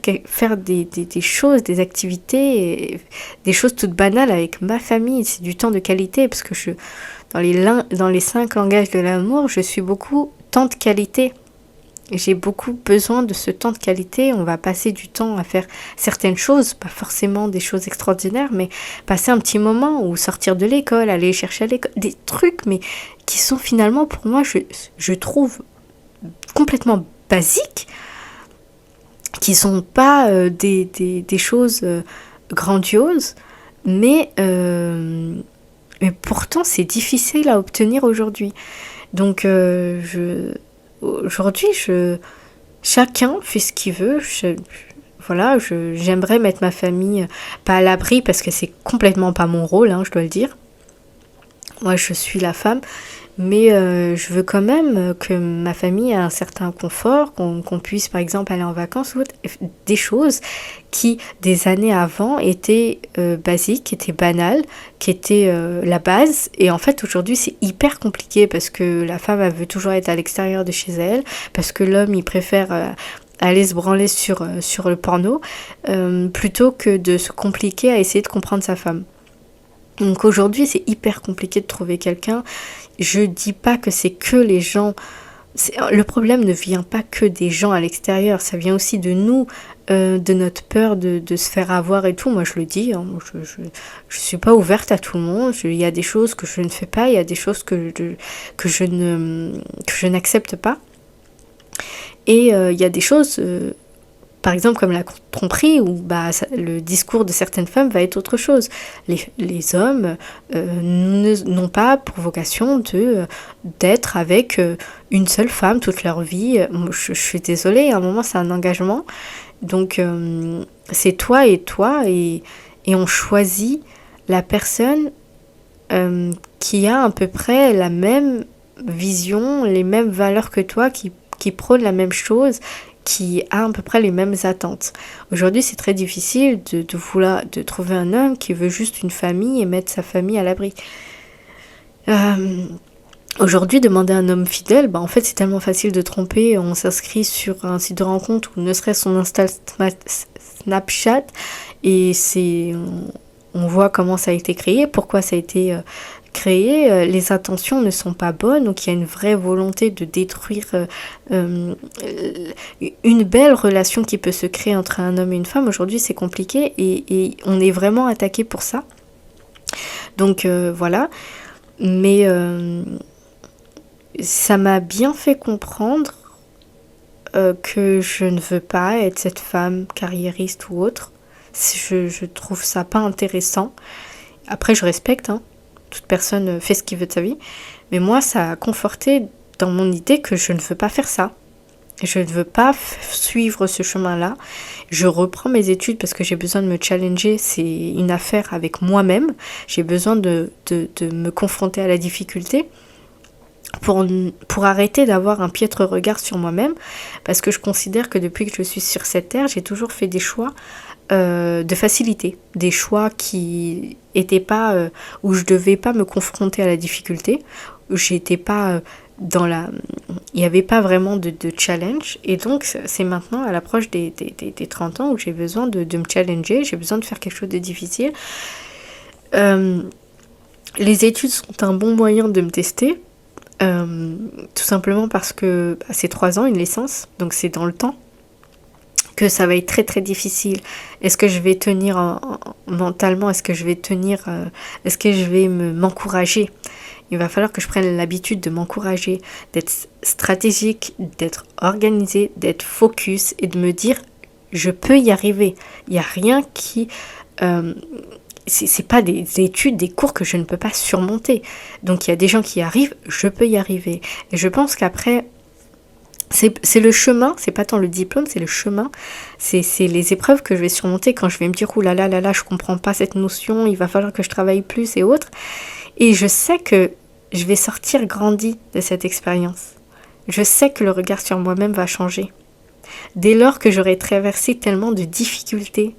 des choses, des activités, des choses toutes banales avec ma famille. C'est du temps de qualité, parce que dans les 5 langages de l'amour, je suis beaucoup temps de qualité. J'ai beaucoup besoin de ce temps de qualité. On va passer du temps à faire certaines choses, pas forcément des choses extraordinaires, mais passer un petit moment ou sortir de l'école, aller chercher à l'école, des trucs, mais qui sont finalement pour moi, je trouve complètement basiques, qui sont pas des choses grandioses, mais pourtant c'est difficile à obtenir aujourd'hui. Donc aujourd'hui, chacun fait ce qu'il veut. J'aimerais mettre ma famille pas à l'abri parce que c'est complètement pas mon rôle, hein, je dois le dire. Moi, je suis la femme, Mais je veux quand même que ma famille ait un certain confort, qu'on puisse par exemple aller en vacances ou autre. Des choses qui, des années avant, étaient basiques, étaient banales, qui étaient la base. Et en fait, aujourd'hui, c'est hyper compliqué parce que la femme, elle veut toujours être à l'extérieur de chez elle, parce que l'homme, il préfère aller se branler sur le porno, plutôt que de se compliquer à essayer de comprendre sa femme. Donc aujourd'hui, c'est hyper compliqué de trouver quelqu'un. Je dis pas que c'est que les gens. Le problème ne vient pas que des gens à l'extérieur, ça vient aussi de nous, de notre peur de se faire avoir et tout. Moi, je le dis, hein, je suis pas ouverte à tout le monde. Il y a des choses que je ne fais pas, il y a des choses que je n'accepte pas. Et il y a des choses, par exemple comme la tromperie, où le discours de certaines femmes va être autre chose. Les hommes n'ont pas pour vocation d'être avec une seule femme toute leur vie. Je suis désolée, à un moment c'est un engagement. Donc c'est toi, et on choisit la personne qui a à peu près la même vision, les mêmes valeurs que toi, qui prône la même chose, qui a à peu près les mêmes attentes. Aujourd'hui, c'est très difficile de trouver un homme qui veut juste une famille et mettre sa famille à l'abri. Aujourd'hui, demander un homme fidèle, en fait, c'est tellement facile de tromper. On s'inscrit sur un site de rencontre ou ne serait-ce qu'on installe Snapchat et on voit comment ça a été créé, pourquoi ça a été créé. Les intentions ne sont pas bonnes, donc il y a une vraie volonté de détruire une belle relation qui peut se créer entre un homme et une femme. Aujourd'hui, c'est compliqué et on est vraiment attaqué pour ça. Donc voilà. Mais ça m'a bien fait comprendre que je ne veux pas être cette femme carriériste ou autre. Je trouve ça pas intéressant. Après, je respecte, hein. Toute personne fait ce qu'il veut de sa vie. Mais moi, ça a conforté dans mon idée que je ne veux pas faire ça. Je ne veux pas suivre ce chemin-là. Je reprends mes études parce que j'ai besoin de me challenger. C'est une affaire avec moi-même. J'ai besoin de me confronter à la difficulté pour arrêter d'avoir un piètre regard sur moi-même. Parce que je considère que depuis que je suis sur cette terre, j'ai toujours fait des choix de facilité, des choix qui étaient pas où je devais pas me confronter à la difficulté, où j'étais pas il n'y avait pas vraiment de challenge. Et donc c'est maintenant à l'approche des 30 ans où j'ai besoin de me challenger, j'ai besoin de faire quelque chose de difficile. Les études sont un bon moyen de me tester, tout simplement parce que c'est 3 ans une licence, donc c'est dans le temps que ça va être très très difficile. Est-ce que je vais tenir mentalement, est-ce que je vais tenir, est-ce que je vais m'encourager? Il va falloir que je prenne l'habitude de m'encourager, d'être stratégique, d'être organisée, d'être focus et de me dire je peux y arriver. Il n'y a rien qui... c'est pas des études, des cours que je ne peux pas surmonter. Donc il y a des gens qui y arrivent, je peux y arriver. Et je pense qu'après... C'est le chemin, c'est pas tant le diplôme, c'est le chemin, c'est les épreuves que je vais surmonter quand je vais me dire ouh là là là là, je comprends pas cette notion, il va falloir que je travaille plus et autres. Et je sais que je vais sortir grandi de cette expérience. Je sais que le regard sur moi-même va changer. Dès lors que j'aurai traversé tellement de difficultés,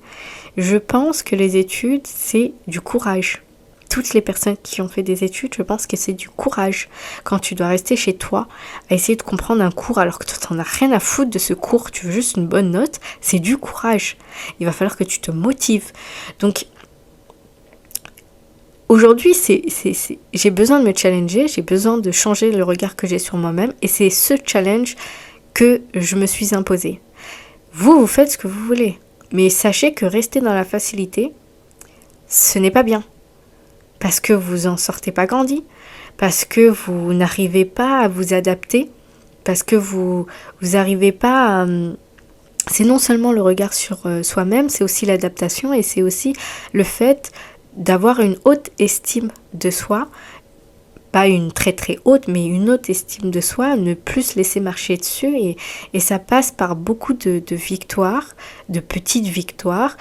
je pense que les études, c'est du courage. Toutes les personnes qui ont fait des études, je pense que c'est du courage. Quand tu dois rester chez toi à essayer de comprendre un cours alors que tu n'en as rien à foutre de ce cours, tu veux juste une bonne note, c'est du courage. Il va falloir que tu te motives. Donc, aujourd'hui, j'ai besoin de me challenger, j'ai besoin de changer le regard que j'ai sur moi-même et c'est ce challenge que je me suis imposé. Vous faites ce que vous voulez, mais sachez que rester dans la facilité, ce n'est pas bien. Parce que vous en sortez pas grandi, parce que vous n'arrivez pas à vous adapter, parce que vous n'arrivez pas à... C'est non seulement le regard sur soi-même, c'est aussi l'adaptation et c'est aussi le fait d'avoir une haute estime de soi, pas une très très haute, mais une haute estime de soi, ne plus se laisser marcher dessus et ça passe par beaucoup de victoires, de petites victoires.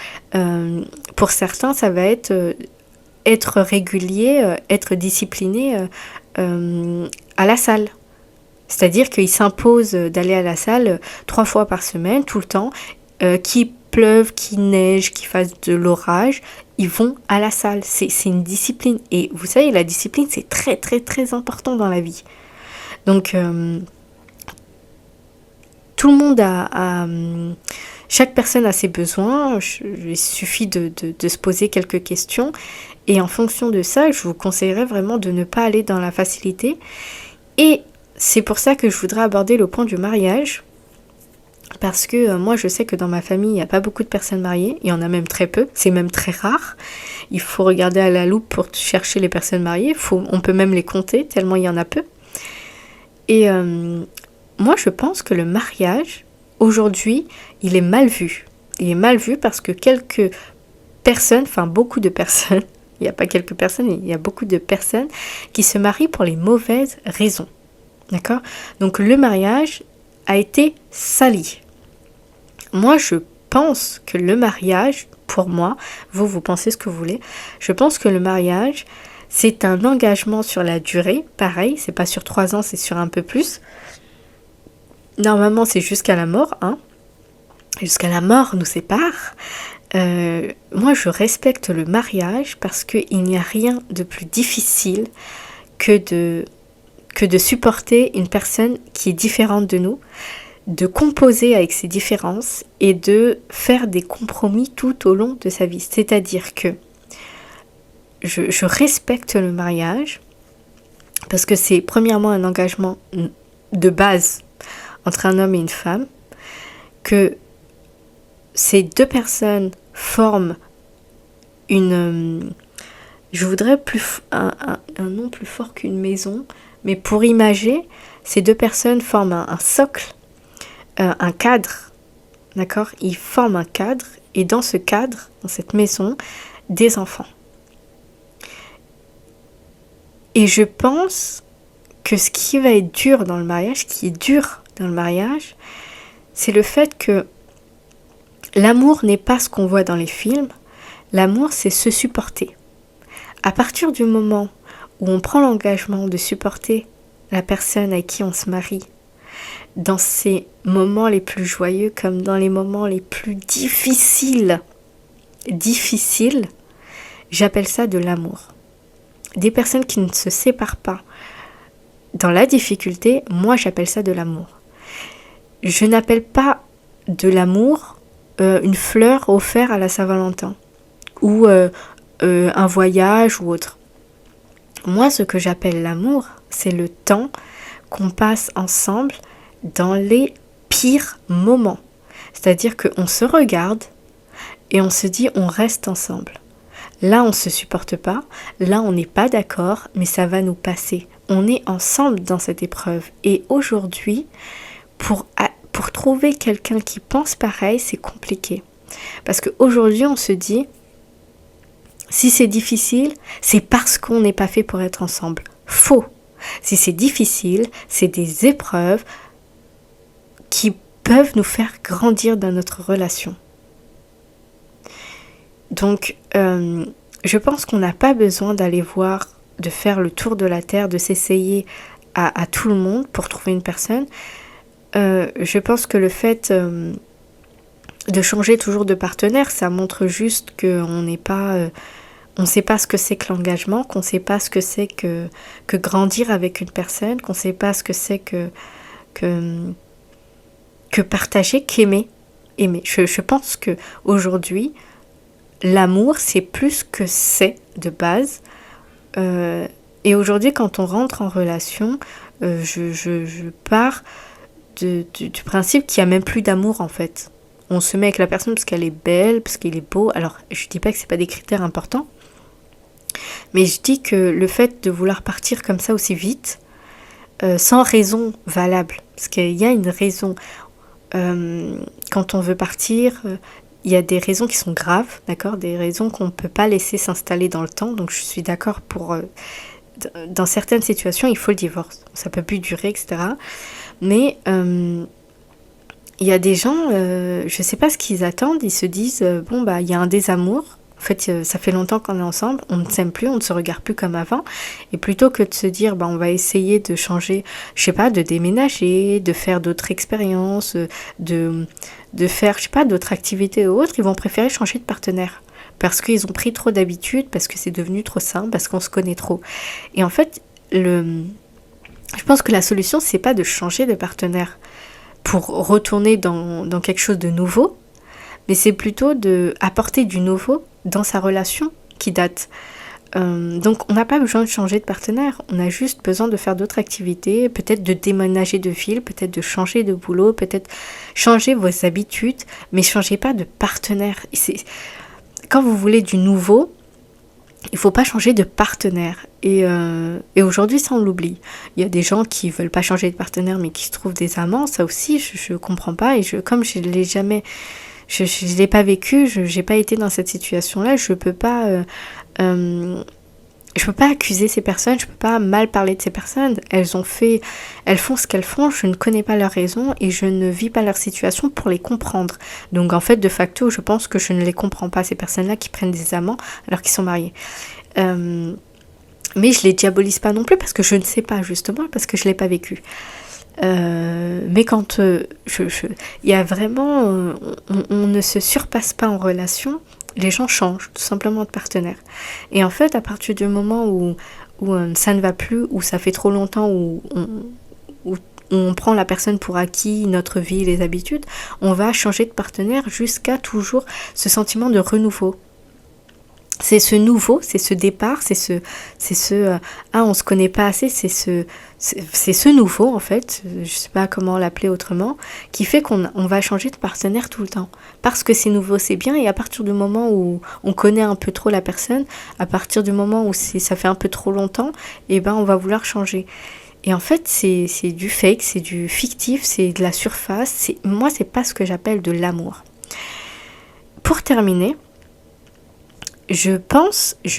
Pour certains, ça va être régulier, être discipliné à la salle. C'est-à-dire qu'ils s'imposent d'aller à la salle 3 fois par semaine, tout le temps. Qu'il pleuve, qu'il neige, qu'il fasse de l'orage, ils vont à la salle. C'est une discipline. Et vous savez, la discipline, c'est très, très, très important dans la vie. Donc, tout le monde chaque personne a ses besoins. Il suffit de se poser quelques questions. Et en fonction de ça, je vous conseillerais vraiment de ne pas aller dans la facilité. Et c'est pour ça que je voudrais aborder le point du mariage. Parce que moi, je sais que dans ma famille, il n'y a pas beaucoup de personnes mariées. Il y en a même très peu. C'est même très rare. Il faut regarder à la loupe pour chercher les personnes mariées. On peut même les compter, tellement il y en a peu. Et moi, je pense que le mariage, aujourd'hui, il est mal vu. Il est mal vu parce que quelques personnes, enfin beaucoup de personnes, il n'y a pas quelques personnes, il y a beaucoup de personnes qui se marient pour les mauvaises raisons. D'accord ? Donc le mariage a été sali. Moi, je pense que le mariage, pour moi, vous pensez ce que vous voulez, je pense que le mariage, c'est un engagement sur la durée. Pareil, c'est pas sur 3 ans, c'est sur un peu plus. Normalement, c'est jusqu'à la mort, hein. Jusqu'à la mort nous sépare. Moi, je respecte le mariage parce qu'il n'y a rien de plus difficile que de supporter une personne qui est différente de nous, de composer avec ses différences et de faire des compromis tout au long de sa vie. C'est-à-dire que je respecte le mariage parce que c'est premièrement un engagement de base entre un homme et une femme, que ces 2 personnes forment une... je voudrais un nom plus fort qu'une maison, mais pour imager, ces 2 personnes forment un socle, un cadre, d'accord ? Ils forment un cadre, et dans ce cadre, dans cette maison, des enfants. Et je pense que ce qui va être dur dans le mariage, c'est le fait que l'amour n'est pas ce qu'on voit dans les films. L'amour, c'est se supporter. À partir du moment où on prend l'engagement de supporter la personne avec qui on se marie, dans ces moments les plus joyeux comme dans les moments les plus difficiles, j'appelle ça de l'amour. Des personnes qui ne se séparent pas dans la difficulté, moi j'appelle ça de l'amour. Je n'appelle pas de l'amour une fleur offerte à la Saint-Valentin ou un voyage ou autre. Moi, ce que j'appelle l'amour, c'est le temps qu'on passe ensemble dans les pires moments. C'est-à-dire qu'on se regarde et on se dit on reste ensemble. Là, on ne se supporte pas, là, on n'est pas d'accord, mais ça va nous passer. On est ensemble dans cette épreuve. Et aujourd'hui, pour trouver quelqu'un qui pense pareil, c'est compliqué. Parce qu'aujourd'hui, on se dit, si c'est difficile, c'est parce qu'on n'est pas fait pour être ensemble. Faux. Si c'est difficile, c'est des épreuves qui peuvent nous faire grandir dans notre relation. Donc, je pense qu'on n'a pas besoin d'aller voir, de faire le tour de la terre, de s'essayer à tout le monde pour trouver une personne. Je pense que le fait de changer toujours de partenaire, ça montre juste qu'on n'est pas... on ne sait pas ce que c'est que l'engagement, qu'on ne sait pas ce que c'est que grandir avec une personne, qu'on ne sait pas ce que c'est que partager, qu'aimer. Aimer. Je pense qu'aujourd'hui, l'amour, c'est plus que c'est de base. Et aujourd'hui, quand on rentre en relation, je pars du principe qu'il n'y a même plus d'amour en fait. On se met avec la personne parce qu'elle est belle, parce qu'il est beau. Alors, je ne dis pas que ce n'est pas des critères importants, mais je dis que le fait de vouloir partir comme ça aussi vite, sans raison valable, parce qu'il y a une raison, quand on veut partir, il y a des raisons qui sont graves, d'accord, des raisons qu'on ne peut pas laisser s'installer dans le temps, donc je suis d'accord pour... dans certaines situations, il faut le divorce, ça ne peut plus durer, etc. Mais il y a des gens, je ne sais pas ce qu'ils attendent, ils se disent, bon, bah, il y a un désamour, En fait, ça fait longtemps qu'on est ensemble, on ne s'aime plus, on ne se regarde plus comme avant. Et plutôt que de se dire, on va essayer de changer, je sais pas, de déménager, de faire d'autres expériences, de faire, je sais pas, d'autres activités ou autres, ils vont préférer changer de partenaire. Parce qu'ils ont pris trop d'habitude, parce que c'est devenu trop simple, parce qu'on se connaît trop. Et en fait, je pense que la solution, c'est pas de changer de partenaire pour retourner dans quelque chose de nouveau, mais c'est plutôt d'apporter du nouveau dans sa relation qui date. Donc on n'a pas besoin de changer de partenaire, on a juste besoin de faire d'autres activités, peut-être de déménager de ville, peut-être de changer de boulot, peut-être changer vos habitudes, mais changez pas de partenaire. Quand vous voulez du nouveau, il faut pas changer de partenaire. Et aujourd'hui, ça, on l'oublie. Il y a des gens qui veulent pas changer de partenaire, mais qui se trouvent des amants. Ça aussi, je comprends pas. Et comme je l'ai jamais, je l'ai pas vécu, j'ai pas été dans cette situation-là, je peux pas accuser ces personnes, je peux pas mal parler de ces personnes. Elles font ce qu'elles font, je ne connais pas leurs raisons et je ne vis pas leur situation pour les comprendre. Donc en fait, de facto, je pense que je ne les comprends pas, ces personnes-là qui prennent des amants alors qu'ils sont mariés. Mais je les diabolise pas non plus parce que je ne sais pas, justement, parce que je l'ai pas vécu. Mais quand il y a vraiment, on ne se surpasse pas en relation, les gens changent tout simplement de partenaire. Et en fait, à partir du moment où ça ne va plus, où ça fait trop longtemps, où on prend la personne pour acquis, notre vie, les habitudes, on va changer de partenaire jusqu'à toujours ce sentiment de renouveau. C'est ce nouveau, c'est ce départ, c'est ce on se connaît pas assez, c'est ce nouveau en fait, je sais pas comment l'appeler autrement, qui fait qu'on va changer de partenaire tout le temps. Parce que c'est nouveau, c'est bien, et à partir du moment où on connaît un peu trop la personne, à partir du moment où ça fait un peu trop longtemps, on va vouloir changer. Et en fait, c'est du fake, c'est du fictif, c'est de la surface, moi c'est pas ce que j'appelle de l'amour. Pour terminer, je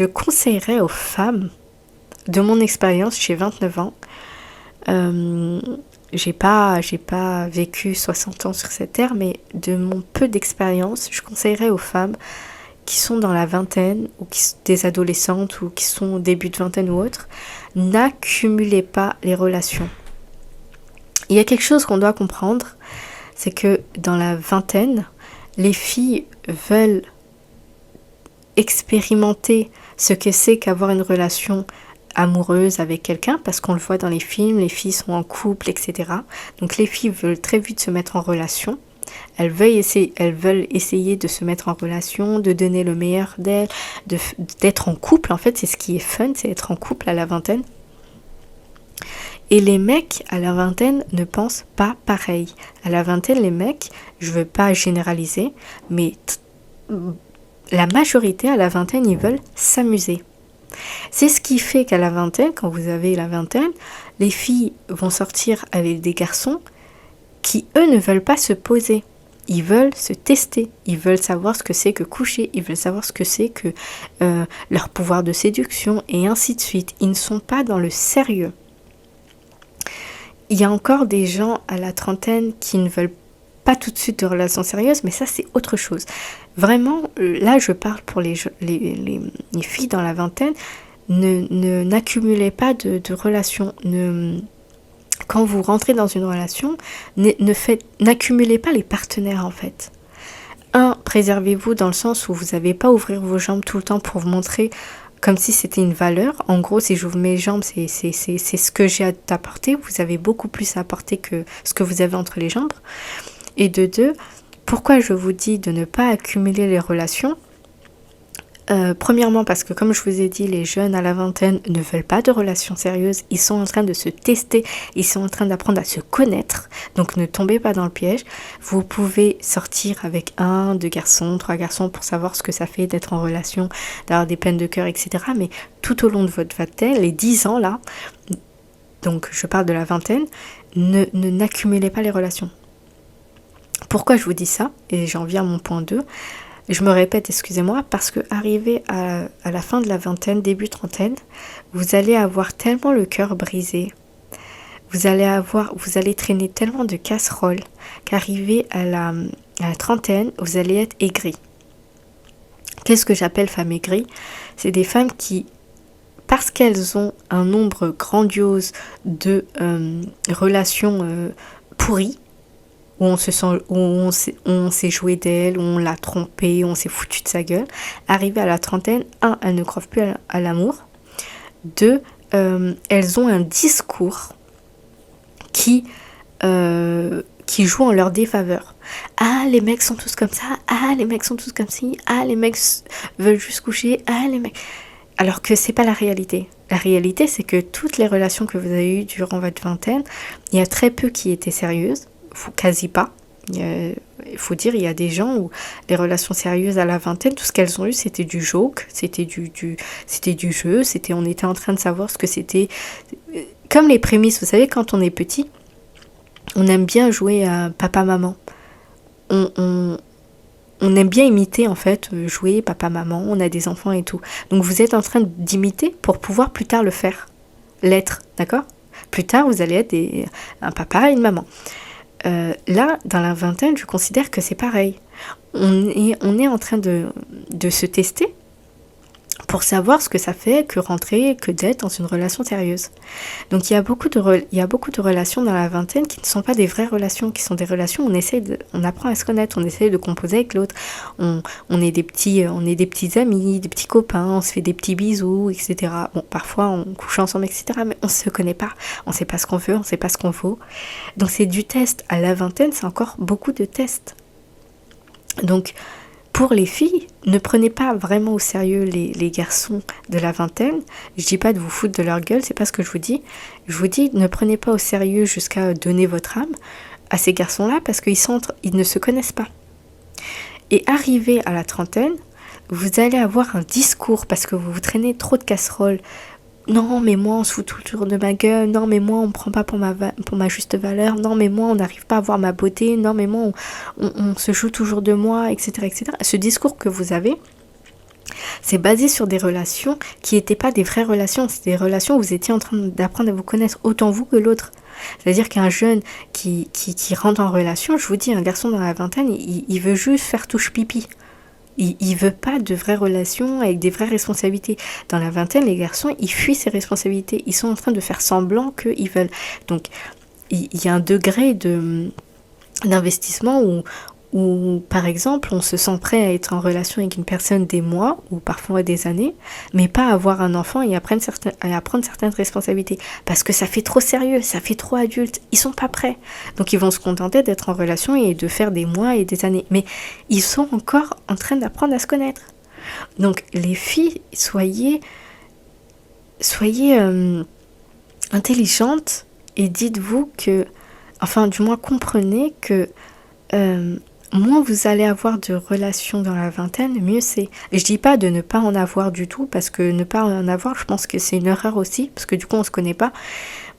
conseillerais aux femmes, de mon expérience, j'ai 29 ans, j'ai pas vécu 60 ans sur cette terre, mais de mon peu d'expérience, je conseillerais aux femmes qui sont dans la vingtaine, ou des adolescentes, ou qui sont au début de vingtaine ou autre, n'accumulez pas les relations. Il y a quelque chose qu'on doit comprendre, c'est que dans la vingtaine, les filles veulent expérimenter ce que c'est qu'avoir une relation amoureuse avec quelqu'un, parce qu'on le voit dans les films, les filles sont en couple, etc. Donc les filles veulent très vite se mettre en relation, elles veulent essayer de se mettre en relation, de donner le meilleur d'elles, d'être en couple. En fait, c'est ce qui est fun, c'est être en couple à la vingtaine. Et les mecs à la vingtaine ne pensent pas pareil. À la vingtaine, les mecs, je veux pas généraliser, mais la majorité à la vingtaine, ils veulent s'amuser. C'est ce qui fait qu'à la vingtaine, quand vous avez la vingtaine, les filles vont sortir avec des garçons qui, eux, ne veulent pas se poser. Ils veulent se tester, ils veulent savoir ce que c'est que coucher, ils veulent savoir ce que c'est que leur pouvoir de séduction, et ainsi de suite. Ils ne sont pas dans le sérieux. Il y a encore des gens à la trentaine qui ne veulent pas tout de suite de relations sérieuses, mais ça c'est autre chose. Vraiment, là je parle pour les filles dans la vingtaine, n'accumulez pas de relations. Quand vous rentrez dans une relation, n'accumulez pas les partenaires en fait. Préservez-vous dans le sens où vous n'avez pas à ouvrir vos jambes tout le temps pour vous montrer comme si c'était une valeur. En gros, si j'ouvre mes jambes, c'est ce que j'ai à t'apporter. Vous avez beaucoup plus à apporter que ce que vous avez entre les jambes. Et de deux, pourquoi je vous dis de ne pas accumuler les relations ? Premièrement, parce que comme je vous ai dit, les jeunes à la vingtaine ne veulent pas de relations sérieuses. Ils sont en train de se tester, ils sont en train d'apprendre à se connaître. Donc ne tombez pas dans le piège. Vous pouvez sortir avec 1, 2 garçons, 3 garçons pour savoir ce que ça fait d'être en relation, d'avoir des peines de cœur, etc. Mais tout au long de votre vingtaine, les 10 ans là, donc je parle de la vingtaine, n'accumulez pas les relations. Pourquoi je vous dis ça ? Et j'en viens à mon point 2. Je me répète, excusez-moi, parce que arrivé à la fin de la vingtaine, début trentaine, vous allez avoir tellement le cœur brisé, vous allez traîner tellement de casseroles, qu'arrivé à la trentaine, vous allez être aigri. Qu'est-ce que j'appelle femmes aigries? C'est des femmes qui, parce qu'elles ont un nombre grandiose de relations pourries, où on se sent, où on s'est joué d'elle, où on l'a trompée, où on s'est foutu de sa gueule, arrivées à la trentaine, un, elles ne croient plus à l'amour, deux, elles ont un discours qui joue en leur défaveur. Ah, les mecs sont tous comme ça, ah, les mecs sont tous comme ci, ah, les mecs veulent juste coucher, ah, les mecs... Alors que c'est pas la réalité. La réalité, c'est que toutes les relations que vous avez eues durant votre vingtaine, il y a très peu qui étaient sérieuses, quasi pas. Il faut dire, il y a des gens où les relations sérieuses à la vingtaine, tout ce qu'elles ont eu, c'était du joke, c'était c'était du jeu, on était en train de savoir ce que c'était. Comme les prémices, vous savez, quand on est petit, on aime bien jouer à papa-maman. On aime bien imiter, en fait, jouer papa-maman, on a des enfants et tout. Donc vous êtes en train d'imiter pour pouvoir plus tard le faire, l'être, d'accord? Plus tard, vous allez être un papa et une maman. Là, dans la vingtaine, je considère que c'est pareil. On est en train de se tester pour savoir ce que ça fait que rentrer, que d'être dans une relation sérieuse. Donc il y a beaucoup de relations dans la vingtaine qui ne sont pas des vraies relations, qui sont des relations où on apprend à se connaître, on essaie de composer avec l'autre, on est des petits amis, des petits copains, on se fait des petits bisous, etc. Bon, parfois on couche ensemble, etc. Mais on se connaît pas, on sait pas ce qu'on veut, on sait pas ce qu'on vaut. Donc c'est du test. À la vingtaine, c'est encore beaucoup de tests. Donc pour les filles, ne prenez pas vraiment au sérieux les garçons de la vingtaine. Je dis pas de vous foutre de leur gueule, c'est pas ce que je vous dis. Je vous dis, ne prenez pas au sérieux jusqu'à donner votre âme à ces garçons-là parce qu'ils ne se connaissent pas. Et arrivé à la trentaine, vous allez avoir un discours parce que vous traînez trop de casseroles. Non, mais moi, on se fout toujours de ma gueule. Non, mais moi, on me prend pas pour ma juste valeur. Non, mais moi, on n'arrive pas à voir ma beauté. Non, mais moi, on se joue toujours de moi, etc., etc. Ce discours que vous avez, c'est basé sur des relations qui n'étaient pas des vraies relations. C'est des relations où vous étiez en train d'apprendre à vous connaître autant vous que l'autre. C'est-à-dire qu'un jeune qui rentre en relation, je vous dis, un garçon dans la vingtaine, il veut juste faire touche pipi. Il veut pas de vraies relations avec des vraies responsabilités. Dans la vingtaine, les garçons, ils fuient ces responsabilités. Ils sont en train de faire semblant qu'ils veulent. Donc, il y a un degré d'investissement où, par exemple, on se sent prêt à être en relation avec une personne des mois ou parfois des années, mais pas avoir un enfant et à prendre certaines responsabilités. Parce que ça fait trop sérieux, ça fait trop adulte. Ils sont pas prêts. Donc, ils vont se contenter d'être en relation et de faire des mois et des années. Mais ils sont encore en train d'apprendre à se connaître. Donc, les filles, soyez intelligentes et dites-vous que, enfin, du moins, comprenez que moins vous allez avoir de relations dans la vingtaine, mieux c'est. Et je dis pas de ne pas en avoir du tout, parce que ne pas en avoir, je pense que c'est une erreur aussi, parce que du coup on se connaît pas.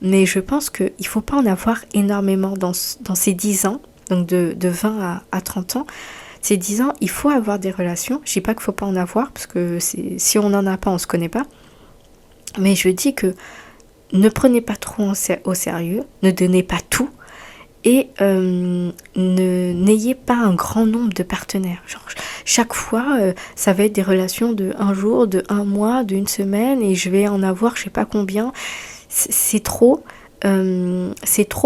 Mais je pense qu'il faut pas en avoir énormément dans ces 10 ans, donc de 20 à 30 ans. Ces 10 ans, il faut avoir des relations. Je dis pas qu'il faut pas en avoir, parce que si on n'en a pas, on se connaît pas. Mais je dis que ne prenez pas trop au sérieux, ne donnez pas tout. Et n'ayez pas un grand nombre de partenaires. Genre, chaque fois, ça va être des relations de un jour, de un mois, d'une semaine, et je vais en avoir je sais pas combien. C'est trop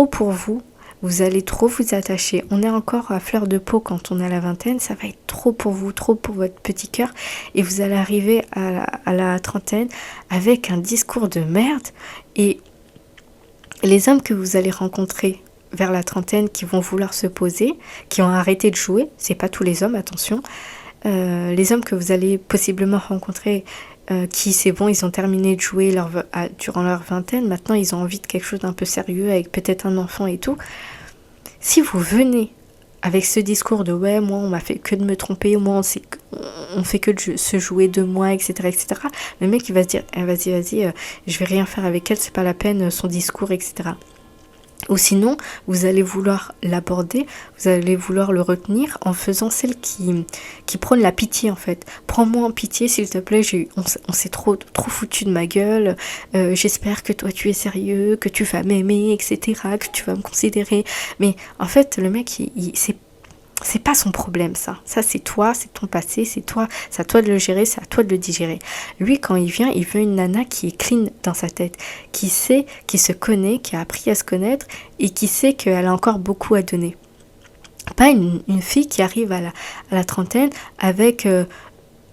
pour vous. Vous allez trop vous attacher. On est encore à fleur de peau quand on est à la vingtaine. Ça va être trop pour vous, trop pour votre petit cœur. Et vous allez arriver à la trentaine avec un discours de merde. Et les hommes que vous allez rencontrer vers la trentaine qui vont vouloir se poser, qui ont arrêté de jouer, c'est pas tous les hommes, attention, les hommes que vous allez possiblement rencontrer qui c'est bon, ils ont terminé de jouer durant leur vingtaine, maintenant ils ont envie de quelque chose d'un peu sérieux avec peut-être un enfant et tout. Si vous venez avec ce discours de ouais, moi on m'a fait que de me tromper, moi on fait que de se jouer de moi, etc., etc., le mec il va se dire vas-y, je vais rien faire avec elle, c'est pas la peine son discours, etc. Ou sinon, vous allez vouloir l'aborder, vous allez vouloir le retenir en faisant celle qui prône la pitié en fait. Prends-moi en pitié s'il te plaît, on s'est trop foutu de ma gueule, j'espère que toi tu es sérieux, que tu vas m'aimer, etc., que tu vas me considérer. Mais en fait, le mec, C'est pas son problème, ça. Ça, c'est toi, c'est ton passé, c'est toi, c'est à toi de le gérer, c'est à toi de le digérer. Lui, quand il vient, il veut une nana qui est clean dans sa tête, qui sait, qui se connaît, qui a appris à se connaître et qui sait qu'elle a encore beaucoup à donner. Pas une fille qui arrive à la trentaine avec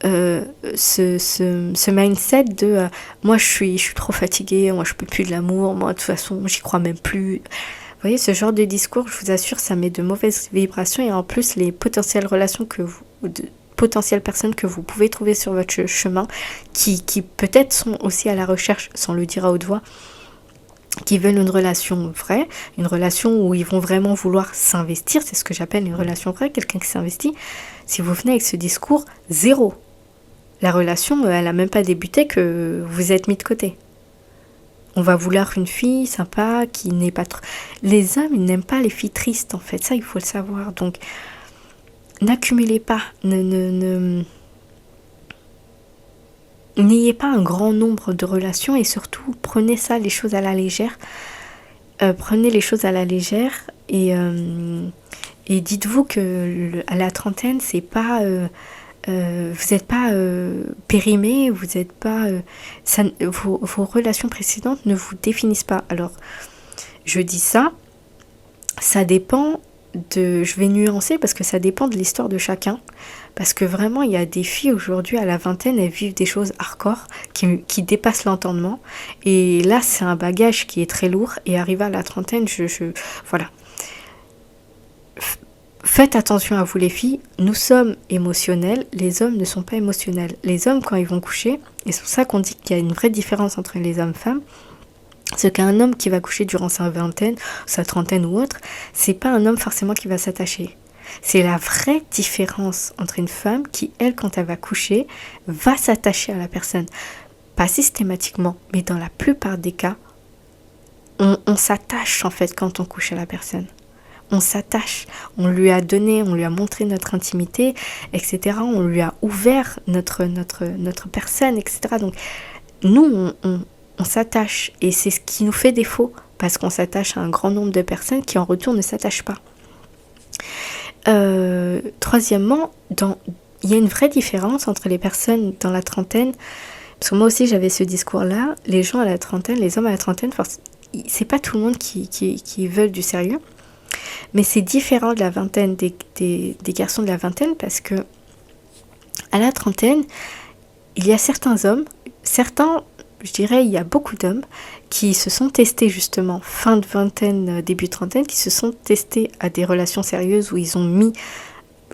ce mindset de moi je suis trop fatiguée, moi je peux plus de l'amour, moi de toute façon j'y crois même plus. Vous voyez, ce genre de discours, je vous assure, ça met de mauvaises vibrations et en plus les potentielles relations potentielles personnes que vous pouvez trouver sur votre chemin qui peut-être sont aussi à la recherche, sans le dire à haute voix, qui veulent une relation vraie, une relation où ils vont vraiment vouloir s'investir, c'est ce que j'appelle une relation vraie, quelqu'un qui s'investit. Si vous venez avec ce discours, zéro. La relation, elle n'a même pas débuté que vous êtes mis de côté. On va vouloir une fille sympa qui n'est pas trop... Les hommes, ils n'aiment pas les filles tristes, en fait. Ça, il faut le savoir. Donc, n'accumulez pas. N'ayez pas un grand nombre de relations et surtout, prenez ça, les choses à la légère. Prenez les choses à la légère et dites-vous que à la trentaine, c'est pas... vous n'êtes pas périmé, vous n'êtes pas... vos relations précédentes ne vous définissent pas. Alors, je dis ça, ça dépend de... Je vais nuancer parce que ça dépend de l'histoire de chacun. Parce que vraiment, il y a des filles aujourd'hui à la vingtaine, elles vivent des choses hardcore qui dépassent l'entendement. Et là, c'est un bagage qui est très lourd. Et arrivé à la trentaine, voilà. Faites attention à vous les filles, nous sommes émotionnels, les hommes ne sont pas émotionnels. Les hommes quand ils vont coucher, et c'est pour ça qu'on dit qu'il y a une vraie différence entre les hommes et femmes, c'est qu'un homme qui va coucher durant sa vingtaine, sa trentaine ou autre, c'est pas un homme forcément qui va s'attacher. C'est la vraie différence entre une femme qui, elle, quand elle va coucher, va s'attacher à la personne. Pas systématiquement, mais dans la plupart des cas, on s'attache en fait quand on couche à la personne. On s'attache, on lui a donné, on lui a montré notre intimité, etc. On lui a ouvert notre personne, etc. Donc, nous, on s'attache et c'est ce qui nous fait défaut parce qu'on s'attache à un grand nombre de personnes qui en retour ne s'attachent pas. Troisièmement, il y a une vraie différence entre les personnes dans la trentaine, parce que moi aussi j'avais ce discours-là, les gens à la trentaine, les hommes à la trentaine, c'est pas tout le monde qui veulent du sérieux. Mais c'est différent de la vingtaine des garçons de la vingtaine parce que à la trentaine, il y a certains hommes, je dirais, il y a beaucoup d'hommes qui se sont testés justement fin de vingtaine, début trentaine, qui se sont testés à des relations sérieuses où ils ont mis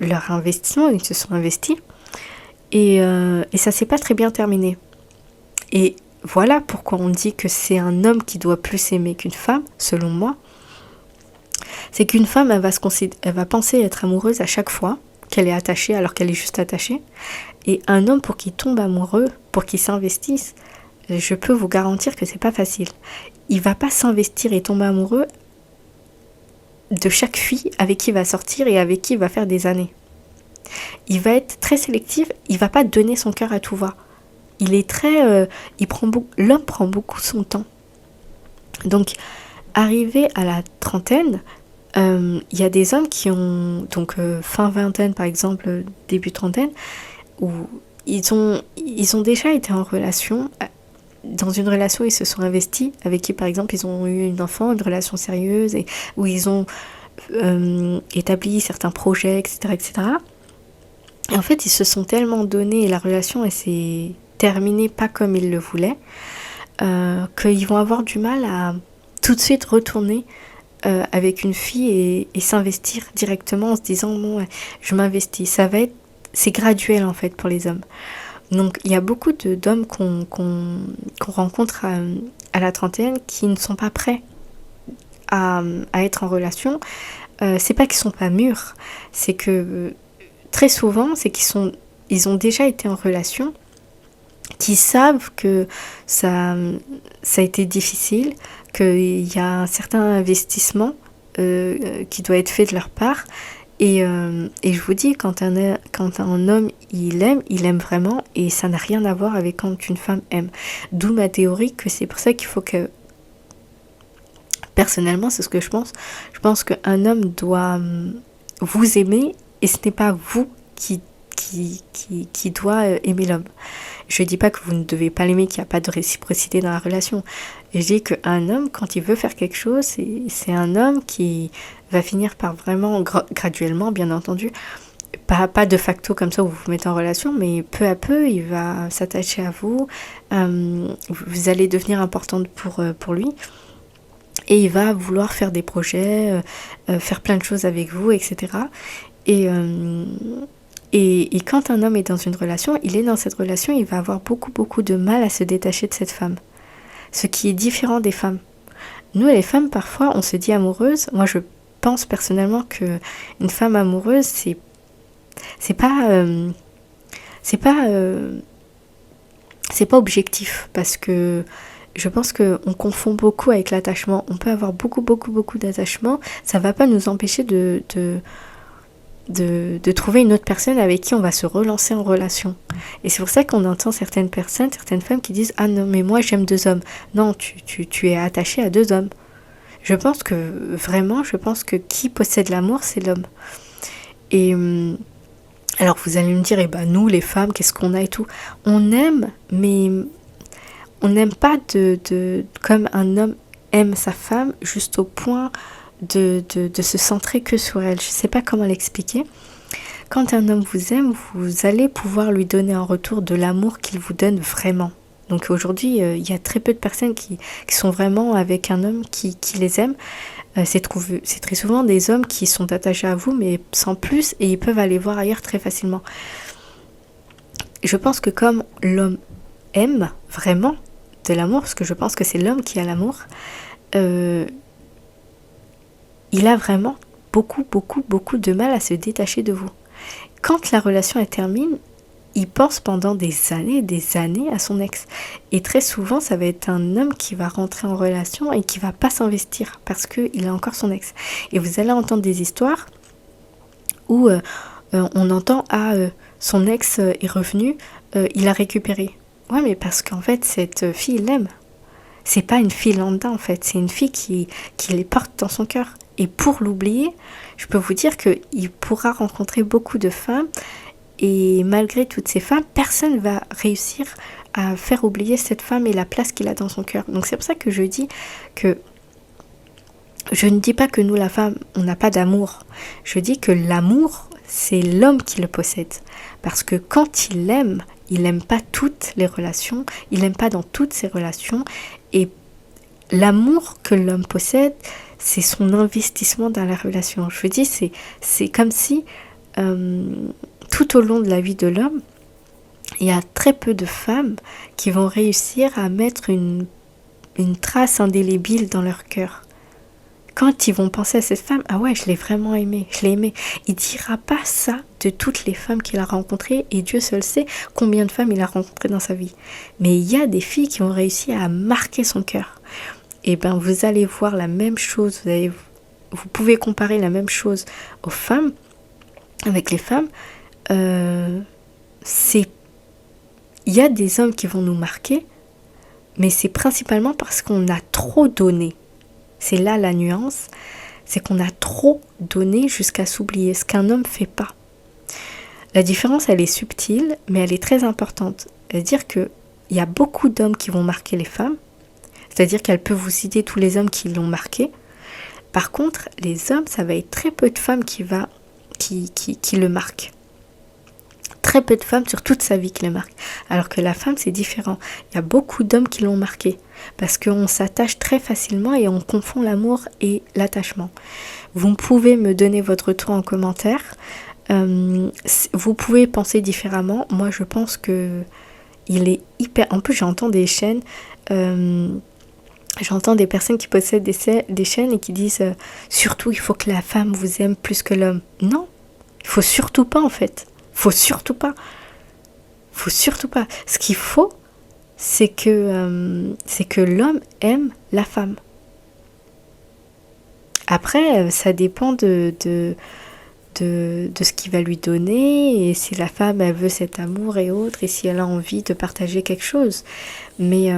leur investissement, ils se sont investis et ça s'est pas très bien terminé. Et voilà pourquoi on dit que c'est un homme qui doit plus aimer qu'une femme, selon moi. C'est qu'une femme, elle va penser être amoureuse à chaque fois qu'elle est attachée alors qu'elle est juste attachée. Et un homme, pour qu'il tombe amoureux, pour qu'il s'investisse, je peux vous garantir que c'est pas facile. Il va pas s'investir et tomber amoureux de chaque fille avec qui il va sortir et avec qui il va faire des années. Il va être très sélectif, il va pas donner son cœur à tout va. Il est très... l'homme prend beaucoup son temps. Donc, arrivé à la trentaine, il y a des hommes qui ont, donc fin vingtaine par exemple, début trentaine, où ils ont déjà été en relation, dans une relation ils se sont investis, avec qui par exemple ils ont eu une enfant, une relation sérieuse, et où ils ont établi certains projets, etc., etc. Et en fait ils se sont tellement donnés, et la relation elle s'est terminée pas comme ils le voulaient, qu'ils vont avoir du mal à tout de suite retourner avec une fille et s'investir directement en se disant bon, je m'investis. C'est graduel en fait pour les hommes. Donc il y a beaucoup d'hommes qu'on rencontre à la trentaine qui ne sont pas prêts à être en relation. C'est pas qu'ils sont pas mûrs, c'est que très souvent c'est ils ont déjà été en relation, qui savent que ça a été difficile, qu'il y a un certain investissement qui doit être fait de leur part. Et je vous dis, quand un homme il aime vraiment, et ça n'a rien à voir avec quand une femme aime. D'où ma théorie que c'est pour ça qu'il faut que... Personnellement, c'est ce que je pense. Je pense qu'un homme doit vous aimez et ce n'est pas vous qui doit aimer l'homme. Je dis pas que vous ne devez pas l'aimer, qu'il n'y a pas de réciprocité dans la relation. Je dis qu'un homme, quand il veut faire quelque chose, c'est un homme qui va finir par vraiment, graduellement bien entendu, pas de facto comme ça où vous vous mettez en relation, mais peu à peu, il va s'attacher à vous, vous allez devenir importante pour lui, et il va vouloir faire des projets, faire plein de choses avec vous, etc. Et quand un homme est dans une relation, il est dans cette relation, il va avoir beaucoup de mal à se détacher de cette femme. Ce qui est différent des femmes. Nous, les femmes, parfois, on se dit amoureuse. Moi, je pense personnellement que une femme amoureuse, c'est pas objectif, parce que je pense qu'on confond beaucoup avec l'attachement. On peut avoir beaucoup d'attachement. Ça va pas nous empêcher de trouver une autre personne avec qui on va se relancer en relation. Et c'est pour ça qu'on entend certaines femmes qui disent « Ah non, mais moi j'aime 2 hommes. » Non, tu es attaché à 2 hommes. Je pense que qui possède l'amour, c'est l'homme. Et alors vous allez me dire, nous les femmes, qu'est-ce qu'on a et tout. On aime, mais on n'aime pas comme un homme aime sa femme, juste au point de se centrer que sur elle. Je ne sais pas comment l'expliquer. Quand un homme vous aime, vous allez pouvoir lui donner en retour de l'amour qu'il vous donne vraiment. Donc aujourd'hui, il y a très peu de personnes qui sont vraiment avec un homme qui les aime. C'est très souvent des hommes qui sont attachés à vous, mais sans plus, et ils peuvent aller voir ailleurs très facilement. Je pense que comme l'homme aime vraiment de l'amour, parce que je pense que c'est l'homme qui a l'amour, il a vraiment beaucoup de mal à se détacher de vous. Quand la relation elle termine, il pense pendant des années à son ex. Et très souvent, ça va être un homme qui va rentrer en relation et qui va pas s'investir parce qu'il a encore son ex. Et vous allez entendre des histoires où on entend « Ah, son ex est revenu, il a récupéré. » Ouais, mais parce qu'en fait, cette fille, il l'aime. C'est pas une fille lambda, en fait. C'est une fille qui les porte dans son cœur. Et pour l'oublier, je peux vous dire qu'il pourra rencontrer beaucoup de femmes. Et malgré toutes ces femmes, personne ne va réussir à faire oublier cette femme et la place qu'il a dans son cœur. Donc c'est pour ça que je dis que je ne dis pas que nous, la femme, on n'a pas d'amour. Je dis que l'amour, c'est l'homme qui le possède. Parce que quand il n'aime pas toutes les relations, il n'aime pas dans toutes ses relations. Et l'amour que l'homme possède, c'est son investissement dans la relation. Je veux dire, c'est comme si tout au long de la vie de l'homme, il y a très peu de femmes qui vont réussir à mettre une trace indélébile dans leur cœur. Quand ils vont penser à cette femme, ah ouais, je l'ai vraiment aimée, je l'ai aimée. Il ne dira pas ça de toutes les femmes qu'il a rencontrées, et Dieu seul sait combien de femmes il a rencontrées dans sa vie. Mais il y a des filles qui ont réussi à marquer son cœur. Et vous allez voir la même chose, vous pouvez comparer la même chose aux femmes, avec les femmes. Il y a des hommes qui vont nous marquer, mais c'est principalement parce qu'on a trop donné. C'est là la nuance, c'est qu'on a trop donné jusqu'à s'oublier, ce qu'un homme ne fait pas. La différence, elle est subtile, mais elle est très importante. C'est-à-dire qu'il y a beaucoup d'hommes qui vont marquer les femmes, c'est-à-dire qu'elle peut vous citer tous les hommes qui l'ont marqué. Par contre, les hommes, ça va être très peu de femmes qui le marquent. Très peu de femmes sur toute sa vie qui le marquent. Alors que la femme, c'est différent. Il y a beaucoup d'hommes qui l'ont marqué. Parce qu'on s'attache très facilement et on confond l'amour et l'attachement. Vous pouvez me donner votre retour en commentaire. Vous pouvez penser différemment. Moi, je pense que il est hyper... En plus, j'entends des chaînes... J'entends des personnes qui possèdent des chaînes et qui disent surtout il faut que la femme vous aime plus que l'homme. Non, il faut surtout pas en fait. Faut surtout pas. Ce qu'il faut, c'est que l'homme aime la femme. Après, ça dépend de ce qu'il va lui donner, et si la femme elle veut cet amour et autres, et si elle a envie de partager quelque chose. Mais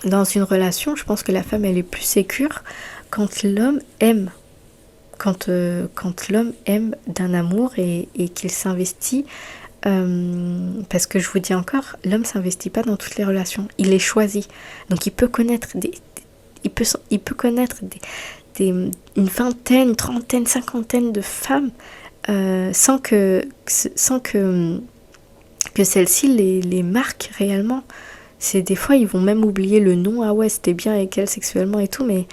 dans une relation, je pense que la femme elle est plus sécure quand l'homme aime. quand l'homme aime d'un amour et qu'il s'investit. Parce que je vous dis encore, l'homme s'investit pas dans toutes les relations, il les choisit. Donc il peut connaître il peut connaître une vingtaine, une trentaine, cinquantaine de femmes sans que celles-ci les marquent réellement. C'est des fois ils vont même oublier le nom, ah ouais c'était bien avec elle sexuellement et tout, mais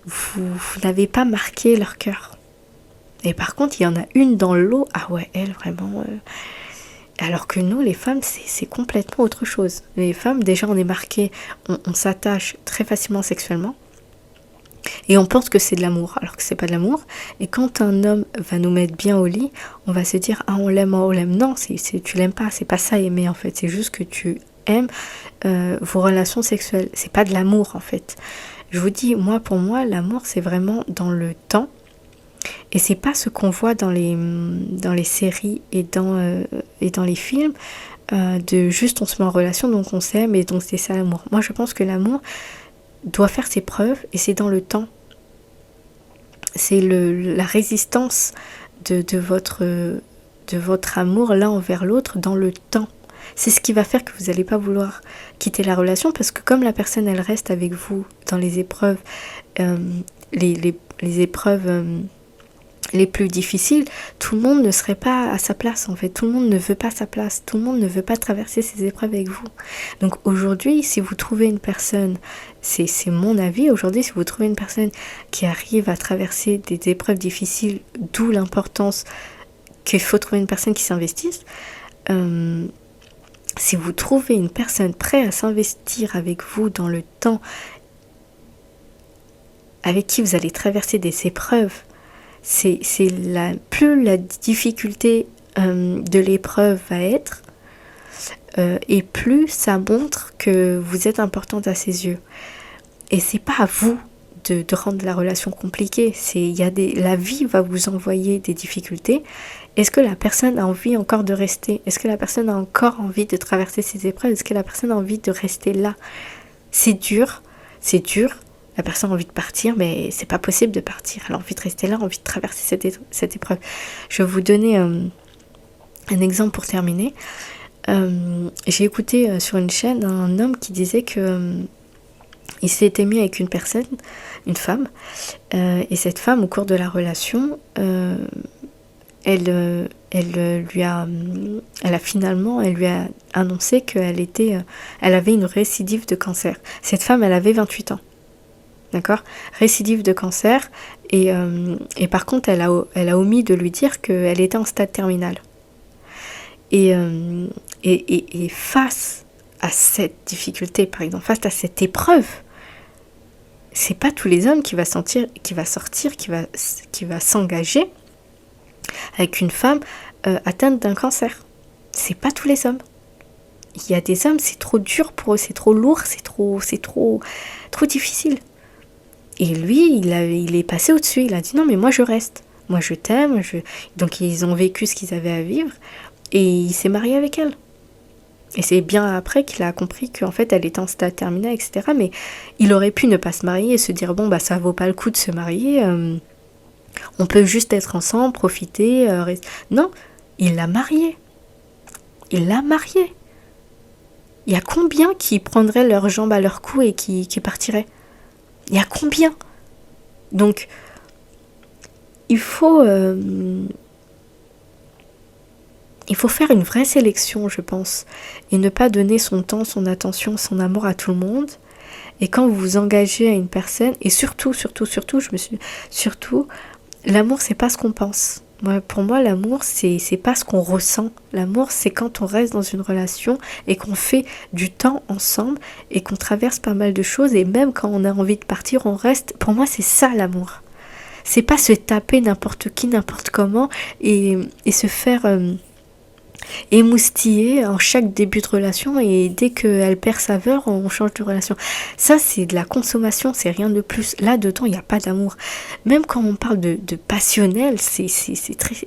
vous n'avez pas marqué leur cœur. Et par contre il y en a une dans l'eau, ah ouais elle vraiment... Alors que nous, les femmes, c'est complètement autre chose. Les femmes, déjà, on est marqué, on s'attache très facilement sexuellement. Et on pense que c'est de l'amour, alors que c'est pas de l'amour. Et quand un homme va nous mettre bien au lit, on va se dire, ah, on l'aime, oh, on l'aime. Non, tu l'aimes pas, c'est pas ça aimer, en fait. C'est juste que tu aimes vos relations sexuelles. C'est pas de l'amour, en fait. Je vous dis, pour moi, l'amour, c'est vraiment dans le temps. Et c'est pas ce qu'on voit dans les séries et dans les films, de juste on se met en relation donc on s'aime et donc c'est ça l'amour. Moi je pense que l'amour doit faire ses preuves et c'est dans le temps. C'est la résistance de votre amour l'un envers l'autre dans le temps. C'est ce qui va faire que vous n'allez pas vouloir quitter la relation parce que comme la personne elle reste avec vous dans les épreuves, les épreuves les plus difficiles, tout le monde ne serait pas à sa place en fait, tout le monde ne veut pas sa place, tout le monde ne veut pas traverser ces épreuves avec vous. Donc aujourd'hui, si vous trouvez une personne, c'est mon avis, aujourd'hui si vous trouvez une personne qui arrive à traverser des épreuves difficiles, d'où l'importance qu'il faut trouver une personne qui s'investisse, si vous trouvez une personne prête à s'investir avec vous dans le temps, avec qui vous allez traverser des épreuves, plus la difficulté de l'épreuve va être, et plus ça montre que vous êtes importante à ses yeux. Et c'est pas à vous de rendre la relation compliquée. La vie va vous envoyer des difficultés. Est-ce que la personne a envie encore de rester? Est-ce que la personne a encore envie de traverser ces épreuves? Est-ce que la personne a envie de rester là? C'est dur. La personne a envie de partir, mais c'est pas possible de partir. Elle a envie de rester là, elle a envie de traverser cette épreuve. Je vais vous donner un exemple pour terminer. J'ai écouté sur une chaîne un homme qui disait que il s'était mis avec une personne, une femme, et cette femme, au cours de la relation, elle lui a annoncé qu'elle avait une récidive de cancer. Cette femme, elle avait 28 ans. D'accord, récidive de cancer et par contre elle a omis de lui dire qu'elle était en stade terminal et face à cette difficulté, par exemple, face à cette épreuve, c'est pas tous les hommes qui va s'engager avec une femme atteinte d'un cancer. C'est pas tous les hommes. Il y a des hommes, c'est trop dur pour eux, c'est trop lourd, c'est trop difficile. Et lui, il est passé au-dessus, il a dit non mais moi je reste, moi je t'aime, donc ils ont vécu ce qu'ils avaient à vivre et il s'est marié avec elle. Et c'est bien après qu'il a compris qu'en fait elle était en stade terminal, etc. Mais il aurait pu ne pas se marier et se dire bon bah ça vaut pas le coup de se marier, on peut juste être ensemble, profiter, non, il l'a mariée. Il y a combien qui prendraient leurs jambes à leur cou et qui partiraient? Il y a combien? Donc, il faut faire une vraie sélection, je pense, et ne pas donner son temps, son attention, son amour à tout le monde. Et quand vous vous engagez à une personne, et surtout, l'amour, c'est pas ce qu'on pense. Pour moi, l'amour, c'est pas ce qu'on ressent. L'amour, c'est quand on reste dans une relation et qu'on fait du temps ensemble et qu'on traverse pas mal de choses. Et même quand on a envie de partir, on reste. Pour moi, c'est ça l'amour. C'est pas se taper n'importe qui, n'importe comment et se faire émoustiller en chaque début de relation et dès qu'elle perd saveur, on change de relation. Ça, c'est de la consommation, c'est rien de plus. Là-dedans, il n'y a pas d'amour. Même quand on parle de passionnel, c'est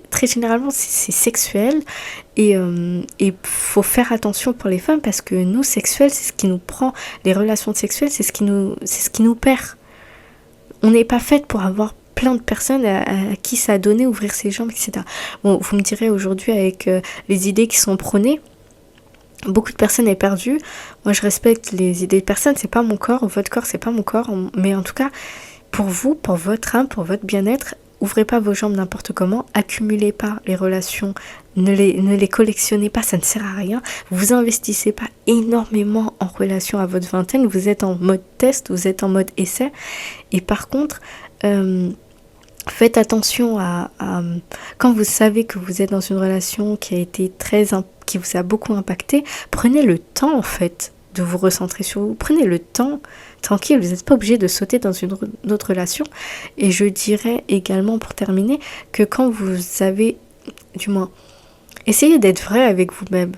très généralement, c'est sexuel. Et faut faire attention pour les femmes parce que nous, sexuel, c'est ce qui nous prend. Les relations sexuelles, c'est ce qui nous perd. On n'est pas faite pour avoir plein de personnes à qui ça a donné ouvrir ses jambes, etc. Bon, vous me direz aujourd'hui avec les idées qui sont prônées, beaucoup de personnes est perdues. Moi, je respecte les idées de personnes, c'est pas mon corps, votre corps, c'est pas mon corps, mais en tout cas, pour vous, pour votre âme, pour votre bien-être, ouvrez pas vos jambes n'importe comment, accumulez pas les relations, ne les collectionnez pas, ça ne sert à rien. Vous investissez pas énormément en relation à votre vingtaine, vous êtes en mode test, vous êtes en mode essai. Et par contre, faites attention à quand vous savez que vous êtes dans une relation qui a été qui vous a beaucoup impacté, prenez le temps en fait de vous recentrer sur vous, prenez le temps tranquille, vous n'êtes pas obligé de sauter dans une autre relation. Et je dirais également pour terminer que quand vous avez, du moins, essayez d'être vrai avec vous-même,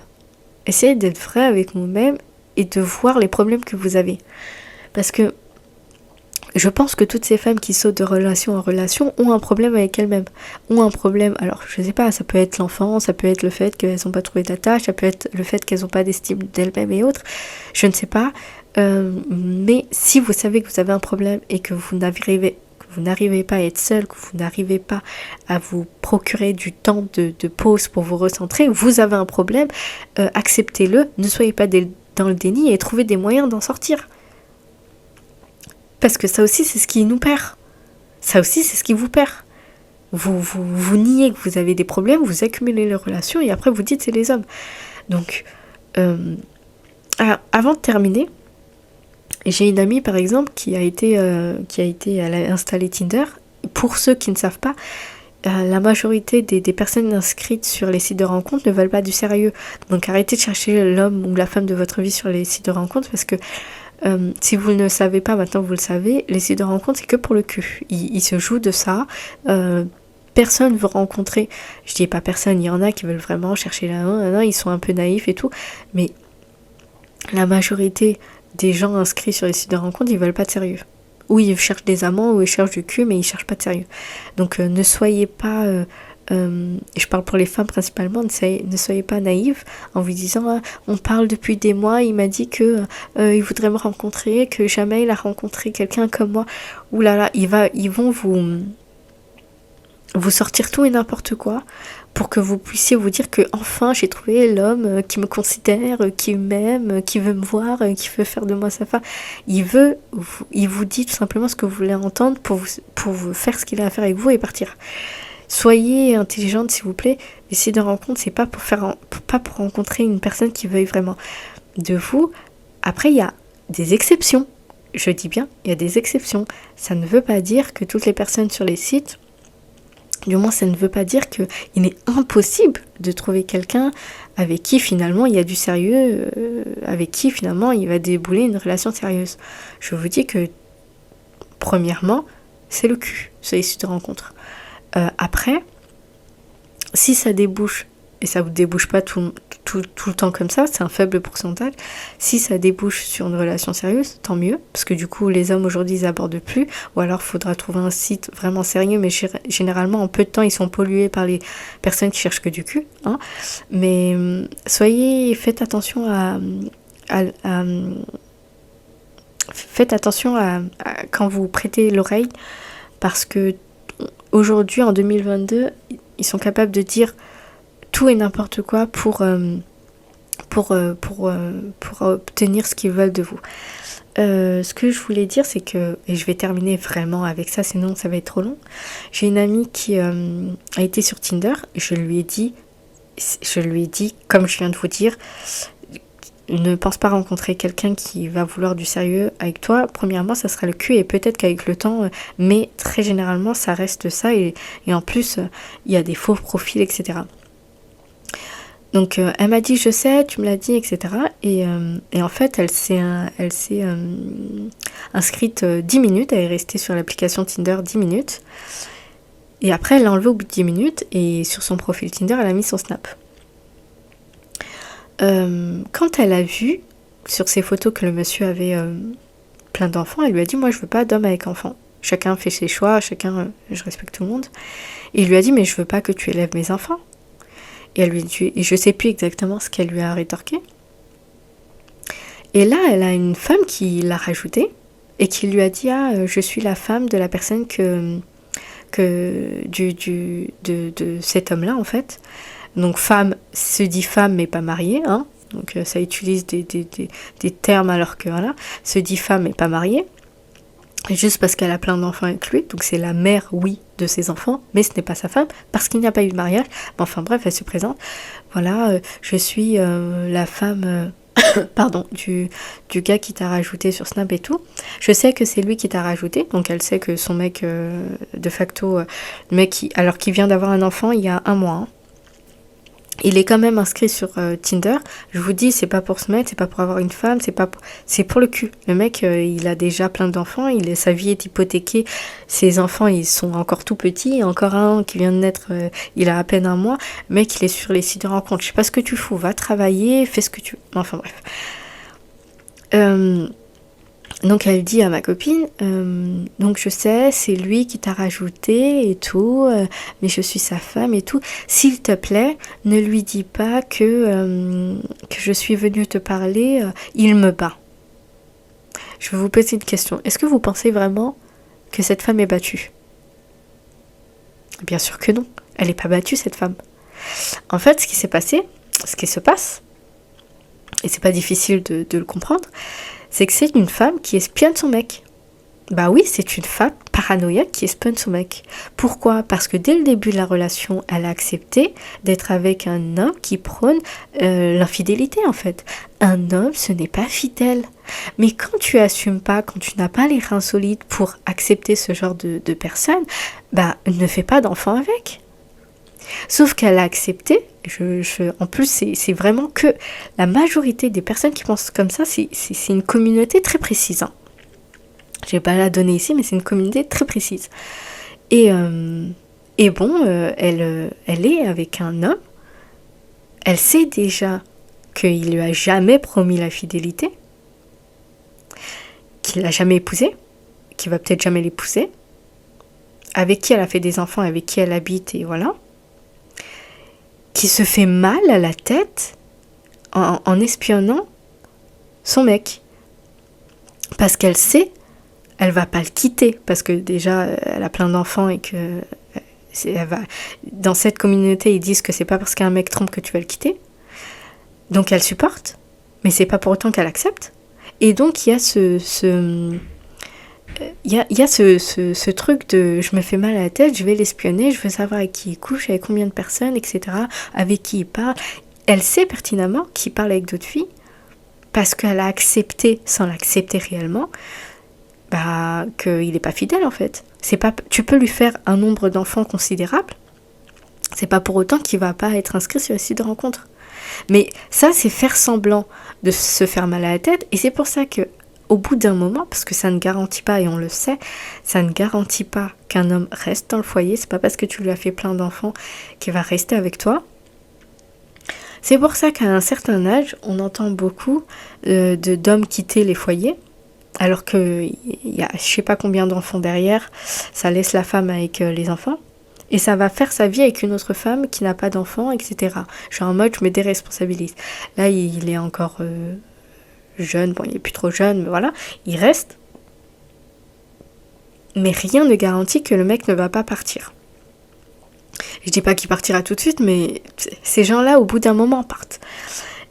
essayez d'être vrai avec vous-même et de voir les problèmes que vous avez, parce que je pense que toutes ces femmes qui sautent de relation en relation ont un problème avec elles-mêmes. Ont un problème, alors je sais pas, ça peut être l'enfant, ça peut être le fait qu'elles n'ont pas trouvé d'attache, ça peut être le fait qu'elles n'ont pas d'estime d'elles-mêmes et autres. Je ne sais pas. Mais si vous savez que vous avez un problème et que vous n'arrivez pas à être seul, que vous n'arrivez pas à vous procurer du temps de pause pour vous recentrer, vous avez un problème, acceptez-le, ne soyez pas dans le déni et trouvez des moyens d'en sortir. Parce que ça aussi, c'est ce qui nous perd. Ça aussi, c'est ce qui vous perd. Vous niez que vous avez des problèmes, vous accumulez les relations et après vous dites c'est les hommes. Donc, avant de terminer, j'ai une amie par exemple qui a installé Tinder. Pour ceux qui ne savent pas, la majorité des personnes inscrites sur les sites de rencontres ne veulent pas du sérieux. Donc arrêtez de chercher l'homme ou la femme de votre vie sur les sites de rencontres parce que si vous ne le savez pas, maintenant vous le savez, les sites de rencontres c'est que pour le cul. Ils se jouent de ça. Personne veut rencontrer, je dis pas personne, il y en a qui veulent vraiment chercher ils sont un peu naïfs et tout, mais la majorité des gens inscrits sur les sites de rencontres, ils veulent pas de sérieux. Ou ils cherchent des amants, ou ils cherchent du cul, mais ils cherchent pas de sérieux. Donc ne soyez pas, je parle pour les femmes principalement, ne soyez pas naïves en vous disant on parle depuis des mois, il m'a dit que il voudrait me rencontrer, que jamais il a rencontré quelqu'un comme moi. Ouh là là, ils vont vous sortir tout et n'importe quoi pour que vous puissiez vous dire que enfin j'ai trouvé l'homme qui me considère, qui m'aime, qui veut me voir, qui veut faire de moi sa femme. Il vous dit tout simplement ce que vous voulez entendre pour vous faire ce qu'il a à faire avec vous et partir. Soyez intelligente s'il vous plaît. Les sites de rencontre, c'est pas pour rencontrer une personne qui veuille vraiment de vous. Après, il y a des exceptions. Je dis bien, il y a des exceptions. Ça ne veut pas dire que toutes les personnes sur les sites, du moins ça ne veut pas dire qu'il est impossible de trouver quelqu'un avec qui finalement il y a du sérieux, avec qui finalement il va débouler une relation sérieuse. Je vous dis que premièrement, c'est le cul, c'est les sites de rencontre. Après, si ça débouche, et ça ne vous débouche pas tout le temps comme ça, c'est un faible pourcentage, si ça débouche sur une relation sérieuse, tant mieux, parce que du coup les hommes aujourd'hui ils abordent plus, ou alors il faudra trouver un site vraiment sérieux, mais généralement en peu de temps ils sont pollués par les personnes qui cherchent que du cul, hein. Mais faites attention faites attention à quand vous prêtez l'oreille, parce que aujourd'hui, en 2022, ils sont capables de dire tout et n'importe quoi pour obtenir ce qu'ils veulent de vous. Ce que je voulais dire, c'est que, et je vais terminer vraiment avec ça, sinon ça va être trop long. J'ai une amie qui a été sur Tinder, je lui ai dit, comme je viens de vous dire, ne pense pas rencontrer quelqu'un qui va vouloir du sérieux avec toi. Premièrement, ça sera le cul et peut-être qu'avec le temps, mais très généralement, ça reste ça. Et en plus, il y a des faux profils, etc. Donc, elle m'a dit, je sais, tu me l'as dit, etc. Et en fait, elle s'est inscrite 10 minutes. Elle est restée sur l'application Tinder 10 minutes. Et après, elle l'a enlevée au bout de 10 minutes. Et sur son profil Tinder, elle a mis son snap. Quand elle a vu sur ses photos que le monsieur avait plein d'enfants, elle lui a dit moi je veux pas d'homme avec enfants, chacun fait ses choix, je respecte tout le monde. Et il lui a dit mais je veux pas que tu élèves mes enfants. Et elle lui a dit, et je sais plus exactement ce qu'elle lui a rétorqué. Et là elle a une femme qui l'a rajouté et qui lui a dit je suis la femme de la personne que de cet homme-là, en fait. Donc femme se dit femme mais pas mariée, hein. Donc ça utilise des termes alors que voilà, se dit femme mais pas mariée. Juste parce qu'elle a plein d'enfants avec lui, donc c'est la mère, oui, de ses enfants, mais ce n'est pas sa femme, parce qu'il n'y a pas eu de mariage. Mais enfin bref, elle se présente. Voilà, je suis la femme... pardon, du gars qui t'a rajouté sur Snap et tout. Je sais que c'est lui qui t'a rajouté, donc elle sait que son mec, de facto, le mec, alors qu'il vient d'avoir un enfant il y a 1 mois, hein. Il est quand même inscrit sur Tinder. Je vous dis, c'est pas pour se mettre, c'est pas pour avoir une femme, c'est pour le cul. Le mec, il a déjà plein d'enfants, sa vie est hypothéquée. Ses enfants, ils sont encore tout petits. Encore un qui vient de naître, il a à peine 1 mois. Le mec, il est sur les sites de rencontres. Je sais pas ce que tu fous, va travailler, fais ce que tu veux. Enfin bref. Donc elle dit à ma copine, donc je sais, c'est lui qui t'a rajouté et tout, mais je suis sa femme et tout. S'il te plaît, ne lui dis pas que je suis venue te parler, il me bat. Je vais vous poser une question. Est-ce que vous pensez vraiment que cette femme est battue ? Bien sûr que non. Elle n'est pas battue, cette femme. En fait, ce qui s'est passé, ce qui se passe, et c'est pas difficile de le comprendre, c'est que c'est une femme qui espionne son mec. Bah oui, c'est une femme paranoïaque qui espionne son mec. Pourquoi ? Parce que dès le début de la relation, elle a accepté d'être avec un homme qui prône l'infidélité en fait. Un homme, ce n'est pas fidèle. Mais quand tu assumes pas, quand tu n'as pas les reins solides pour accepter ce genre de personne, bah ne fais pas d'enfant avec. Sauf qu'elle a accepté, en plus c'est vraiment que la majorité des personnes qui pensent comme ça, c'est une communauté très précise. Hein. Je vais pas la donner ici, mais c'est une communauté très précise. Et bon, elle est avec un homme, elle sait déjà qu'il lui a jamais promis la fidélité, qu'il l'a jamais épousé, qu'il va peut-être jamais l'épouser, avec qui elle a fait des enfants, avec qui elle habite, et voilà. Qui se fait mal à la tête en espionnant son mec. Parce qu'elle sait, elle va pas le quitter, parce que déjà, elle a plein d'enfants et que dans cette communauté, ils disent que c'est pas parce qu'un mec trompe que tu vas le quitter. Donc elle supporte, mais c'est pas pour autant qu'elle accepte. Et donc il y a ce truc de je me fais mal à la tête, je vais l'espionner, je veux savoir avec qui il couche, avec combien de personnes, etc. Avec qui il parle. Elle sait pertinemment qu'il parle avec d'autres filles parce qu'elle a accepté, sans l'accepter réellement, qu'il n'est pas fidèle en fait. Tu peux lui faire un nombre d'enfants considérable, c'est pas pour autant qu'il va pas être inscrit sur le site de rencontre. Mais ça, c'est faire semblant de se faire mal à la tête, et c'est pour ça que au bout d'un moment, parce que ça ne garantit pas, et on le sait, ça ne garantit pas qu'un homme reste dans le foyer. C'est pas parce que tu lui as fait plein d'enfants qu'il va rester avec toi. C'est pour ça qu'à un certain âge, on entend beaucoup d'hommes quitter les foyers, alors qu'il y a je sais pas combien d'enfants derrière, ça laisse la femme avec les enfants, et ça va faire sa vie avec une autre femme qui n'a pas d'enfants, etc. Je suis en mode, je me déresponsabilise. Là, il est encore... jeune, bon il est plus trop jeune, mais voilà, il reste. Mais rien ne garantit que le mec ne va pas partir. Je dis pas qu'il partira tout de suite, mais ces gens-là, au bout d'un moment, partent.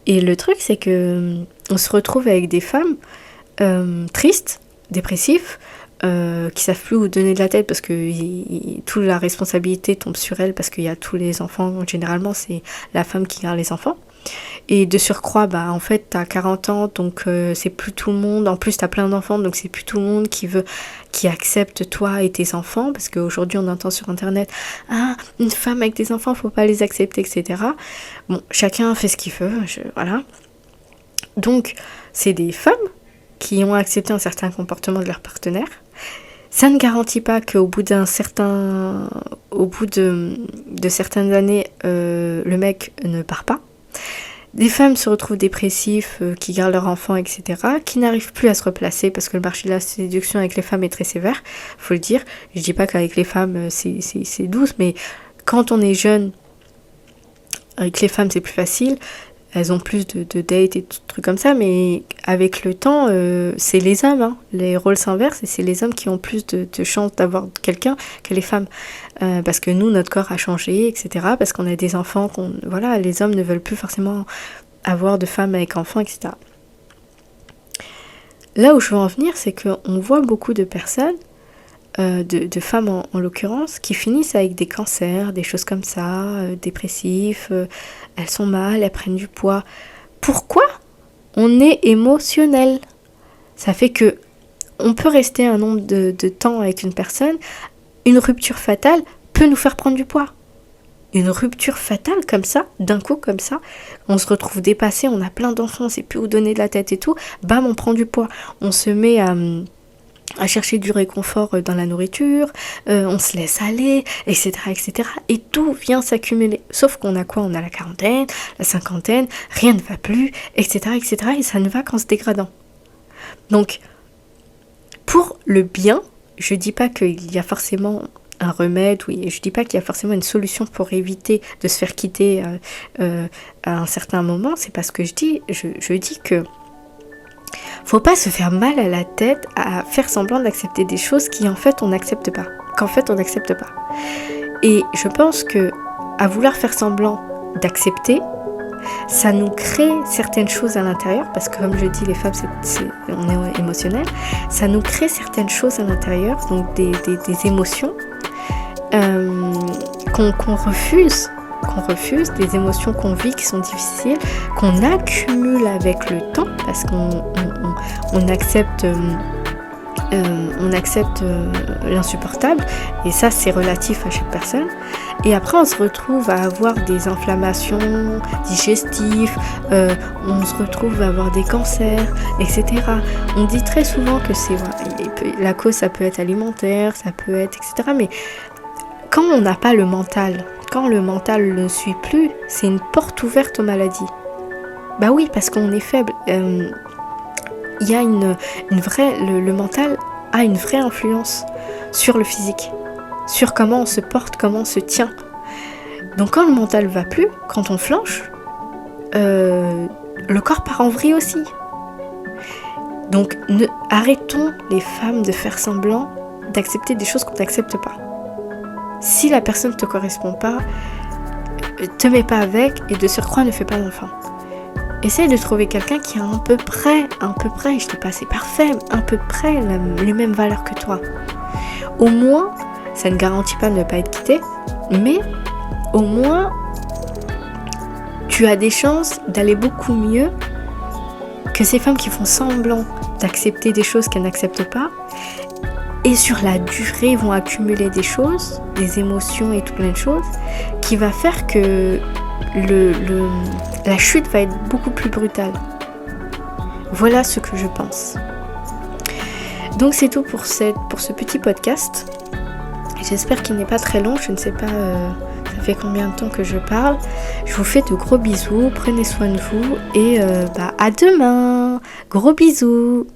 Et le truc, c'est que on se retrouve avec des femmes tristes, dépressives, qui savent plus où donner de la tête parce que toute la responsabilité tombe sur elles parce qu'il y a tous les enfants. Généralement, c'est la femme qui garde les enfants. Et de surcroît, en fait, t'as 40 ans, donc c'est plus tout le monde. En plus, t'as plein d'enfants, donc c'est plus tout le monde qui accepte toi et tes enfants. Parce qu'aujourd'hui, on entend sur Internet, une femme avec des enfants, faut pas les accepter, etc. Bon, chacun fait ce qu'il veut, voilà. Donc, c'est des femmes qui ont accepté un certain comportement de leur partenaire. Ça ne garantit pas qu'au bout de certaines années, le mec ne part pas. Des femmes se retrouvent dépressifs, qui gardent leurs enfants, etc., qui n'arrivent plus à se replacer parce que le marché de la séduction avec les femmes est très sévère, faut le dire. Je dis pas qu'avec les femmes c'est douce, mais quand on est jeune, avec les femmes c'est plus facile. elles ont plus de dates et tout trucs comme ça, mais avec le temps, c'est les hommes, hein. Les rôles s'inversent et c'est les hommes qui ont plus de chances d'avoir quelqu'un que les femmes. Parce que nous, notre corps a changé, etc. Parce qu'on a des enfants, voilà, les hommes ne veulent plus forcément avoir de femmes avec enfants, etc. Là où je veux en venir, c'est qu'on voit beaucoup de personnes, de femmes en l'occurrence, qui finissent avec des cancers, des choses comme ça, dépressifs, elles sont mal, elles prennent du poids. Pourquoi ? On est émotionnel. Ça fait que on peut rester un nombre de temps avec une personne, une rupture fatale peut nous faire prendre du poids. Une rupture fatale comme ça, d'un coup comme ça, on se retrouve dépassé, on a plein d'enfants, on sait plus où donner de la tête et tout, bam, on prend du poids. On se met à chercher du réconfort dans la nourriture, on se laisse aller, etc., etc. Et tout vient s'accumuler. Sauf qu'on a quoi ? On a la quarantaine, la cinquantaine, rien ne va plus, etc., etc. Et ça ne va qu'en se dégradant. Donc, pour le bien, je dis pas qu'il y a forcément un remède, oui, je dis pas qu'il y a forcément une solution pour éviter de se faire quitter à un certain moment. C'est pas ce que je dis. Je dis que faut pas se faire mal à la tête à faire semblant d'accepter des choses qui en fait on n'accepte pas. Qu'en fait on n'accepte pas. Et je pense que à vouloir faire semblant d'accepter, ça nous crée certaines choses à l'intérieur, parce que comme je dis, les femmes, on est émotionnel, ça nous crée certaines choses à l'intérieur, donc des émotions qu'on refuse, des émotions qu'on vit qui sont difficiles, qu'on accumule avec le temps, parce qu'on accepte l'insupportable, et ça c'est relatif à chaque personne. Et après on se retrouve à avoir des inflammations digestives, on se retrouve à avoir des cancers, etc. On dit très souvent que la cause ça peut être alimentaire, ça peut être etc. Mais quand on n'a pas le mental, quand le mental ne suit plus, c'est une porte ouverte aux maladies. Bah oui, parce qu'on est faible. Il y a le mental a une vraie influence sur le physique, sur comment on se porte, comment on se tient. Donc quand le mental va plus, quand on flanche, le corps part en vrille aussi. Donc arrêtons les femmes de faire semblant d'accepter des choses qu'on n'accepte pas. Si la personne ne te correspond pas, te mets pas avec, et de surcroît ne fais pas d'enfant. Essaye de trouver quelqu'un qui a à peu près, je dis pas c'est parfait, à peu près les mêmes valeurs que toi. Au moins, ça ne garantit pas de ne pas être quitté, mais au moins, tu as des chances d'aller beaucoup mieux que ces femmes qui font semblant d'accepter des choses qu'elles n'acceptent pas, et sur la durée vont accumuler des choses, des émotions et tout plein de choses, qui va faire que la chute va être beaucoup plus brutale. Voilà ce que je pense. Donc c'est tout pour ce petit podcast. J'espère qu'il n'est pas très long, je ne sais pas ça fait combien de temps que je parle. Je vous fais de gros bisous, prenez soin de vous et à demain. Gros bisous.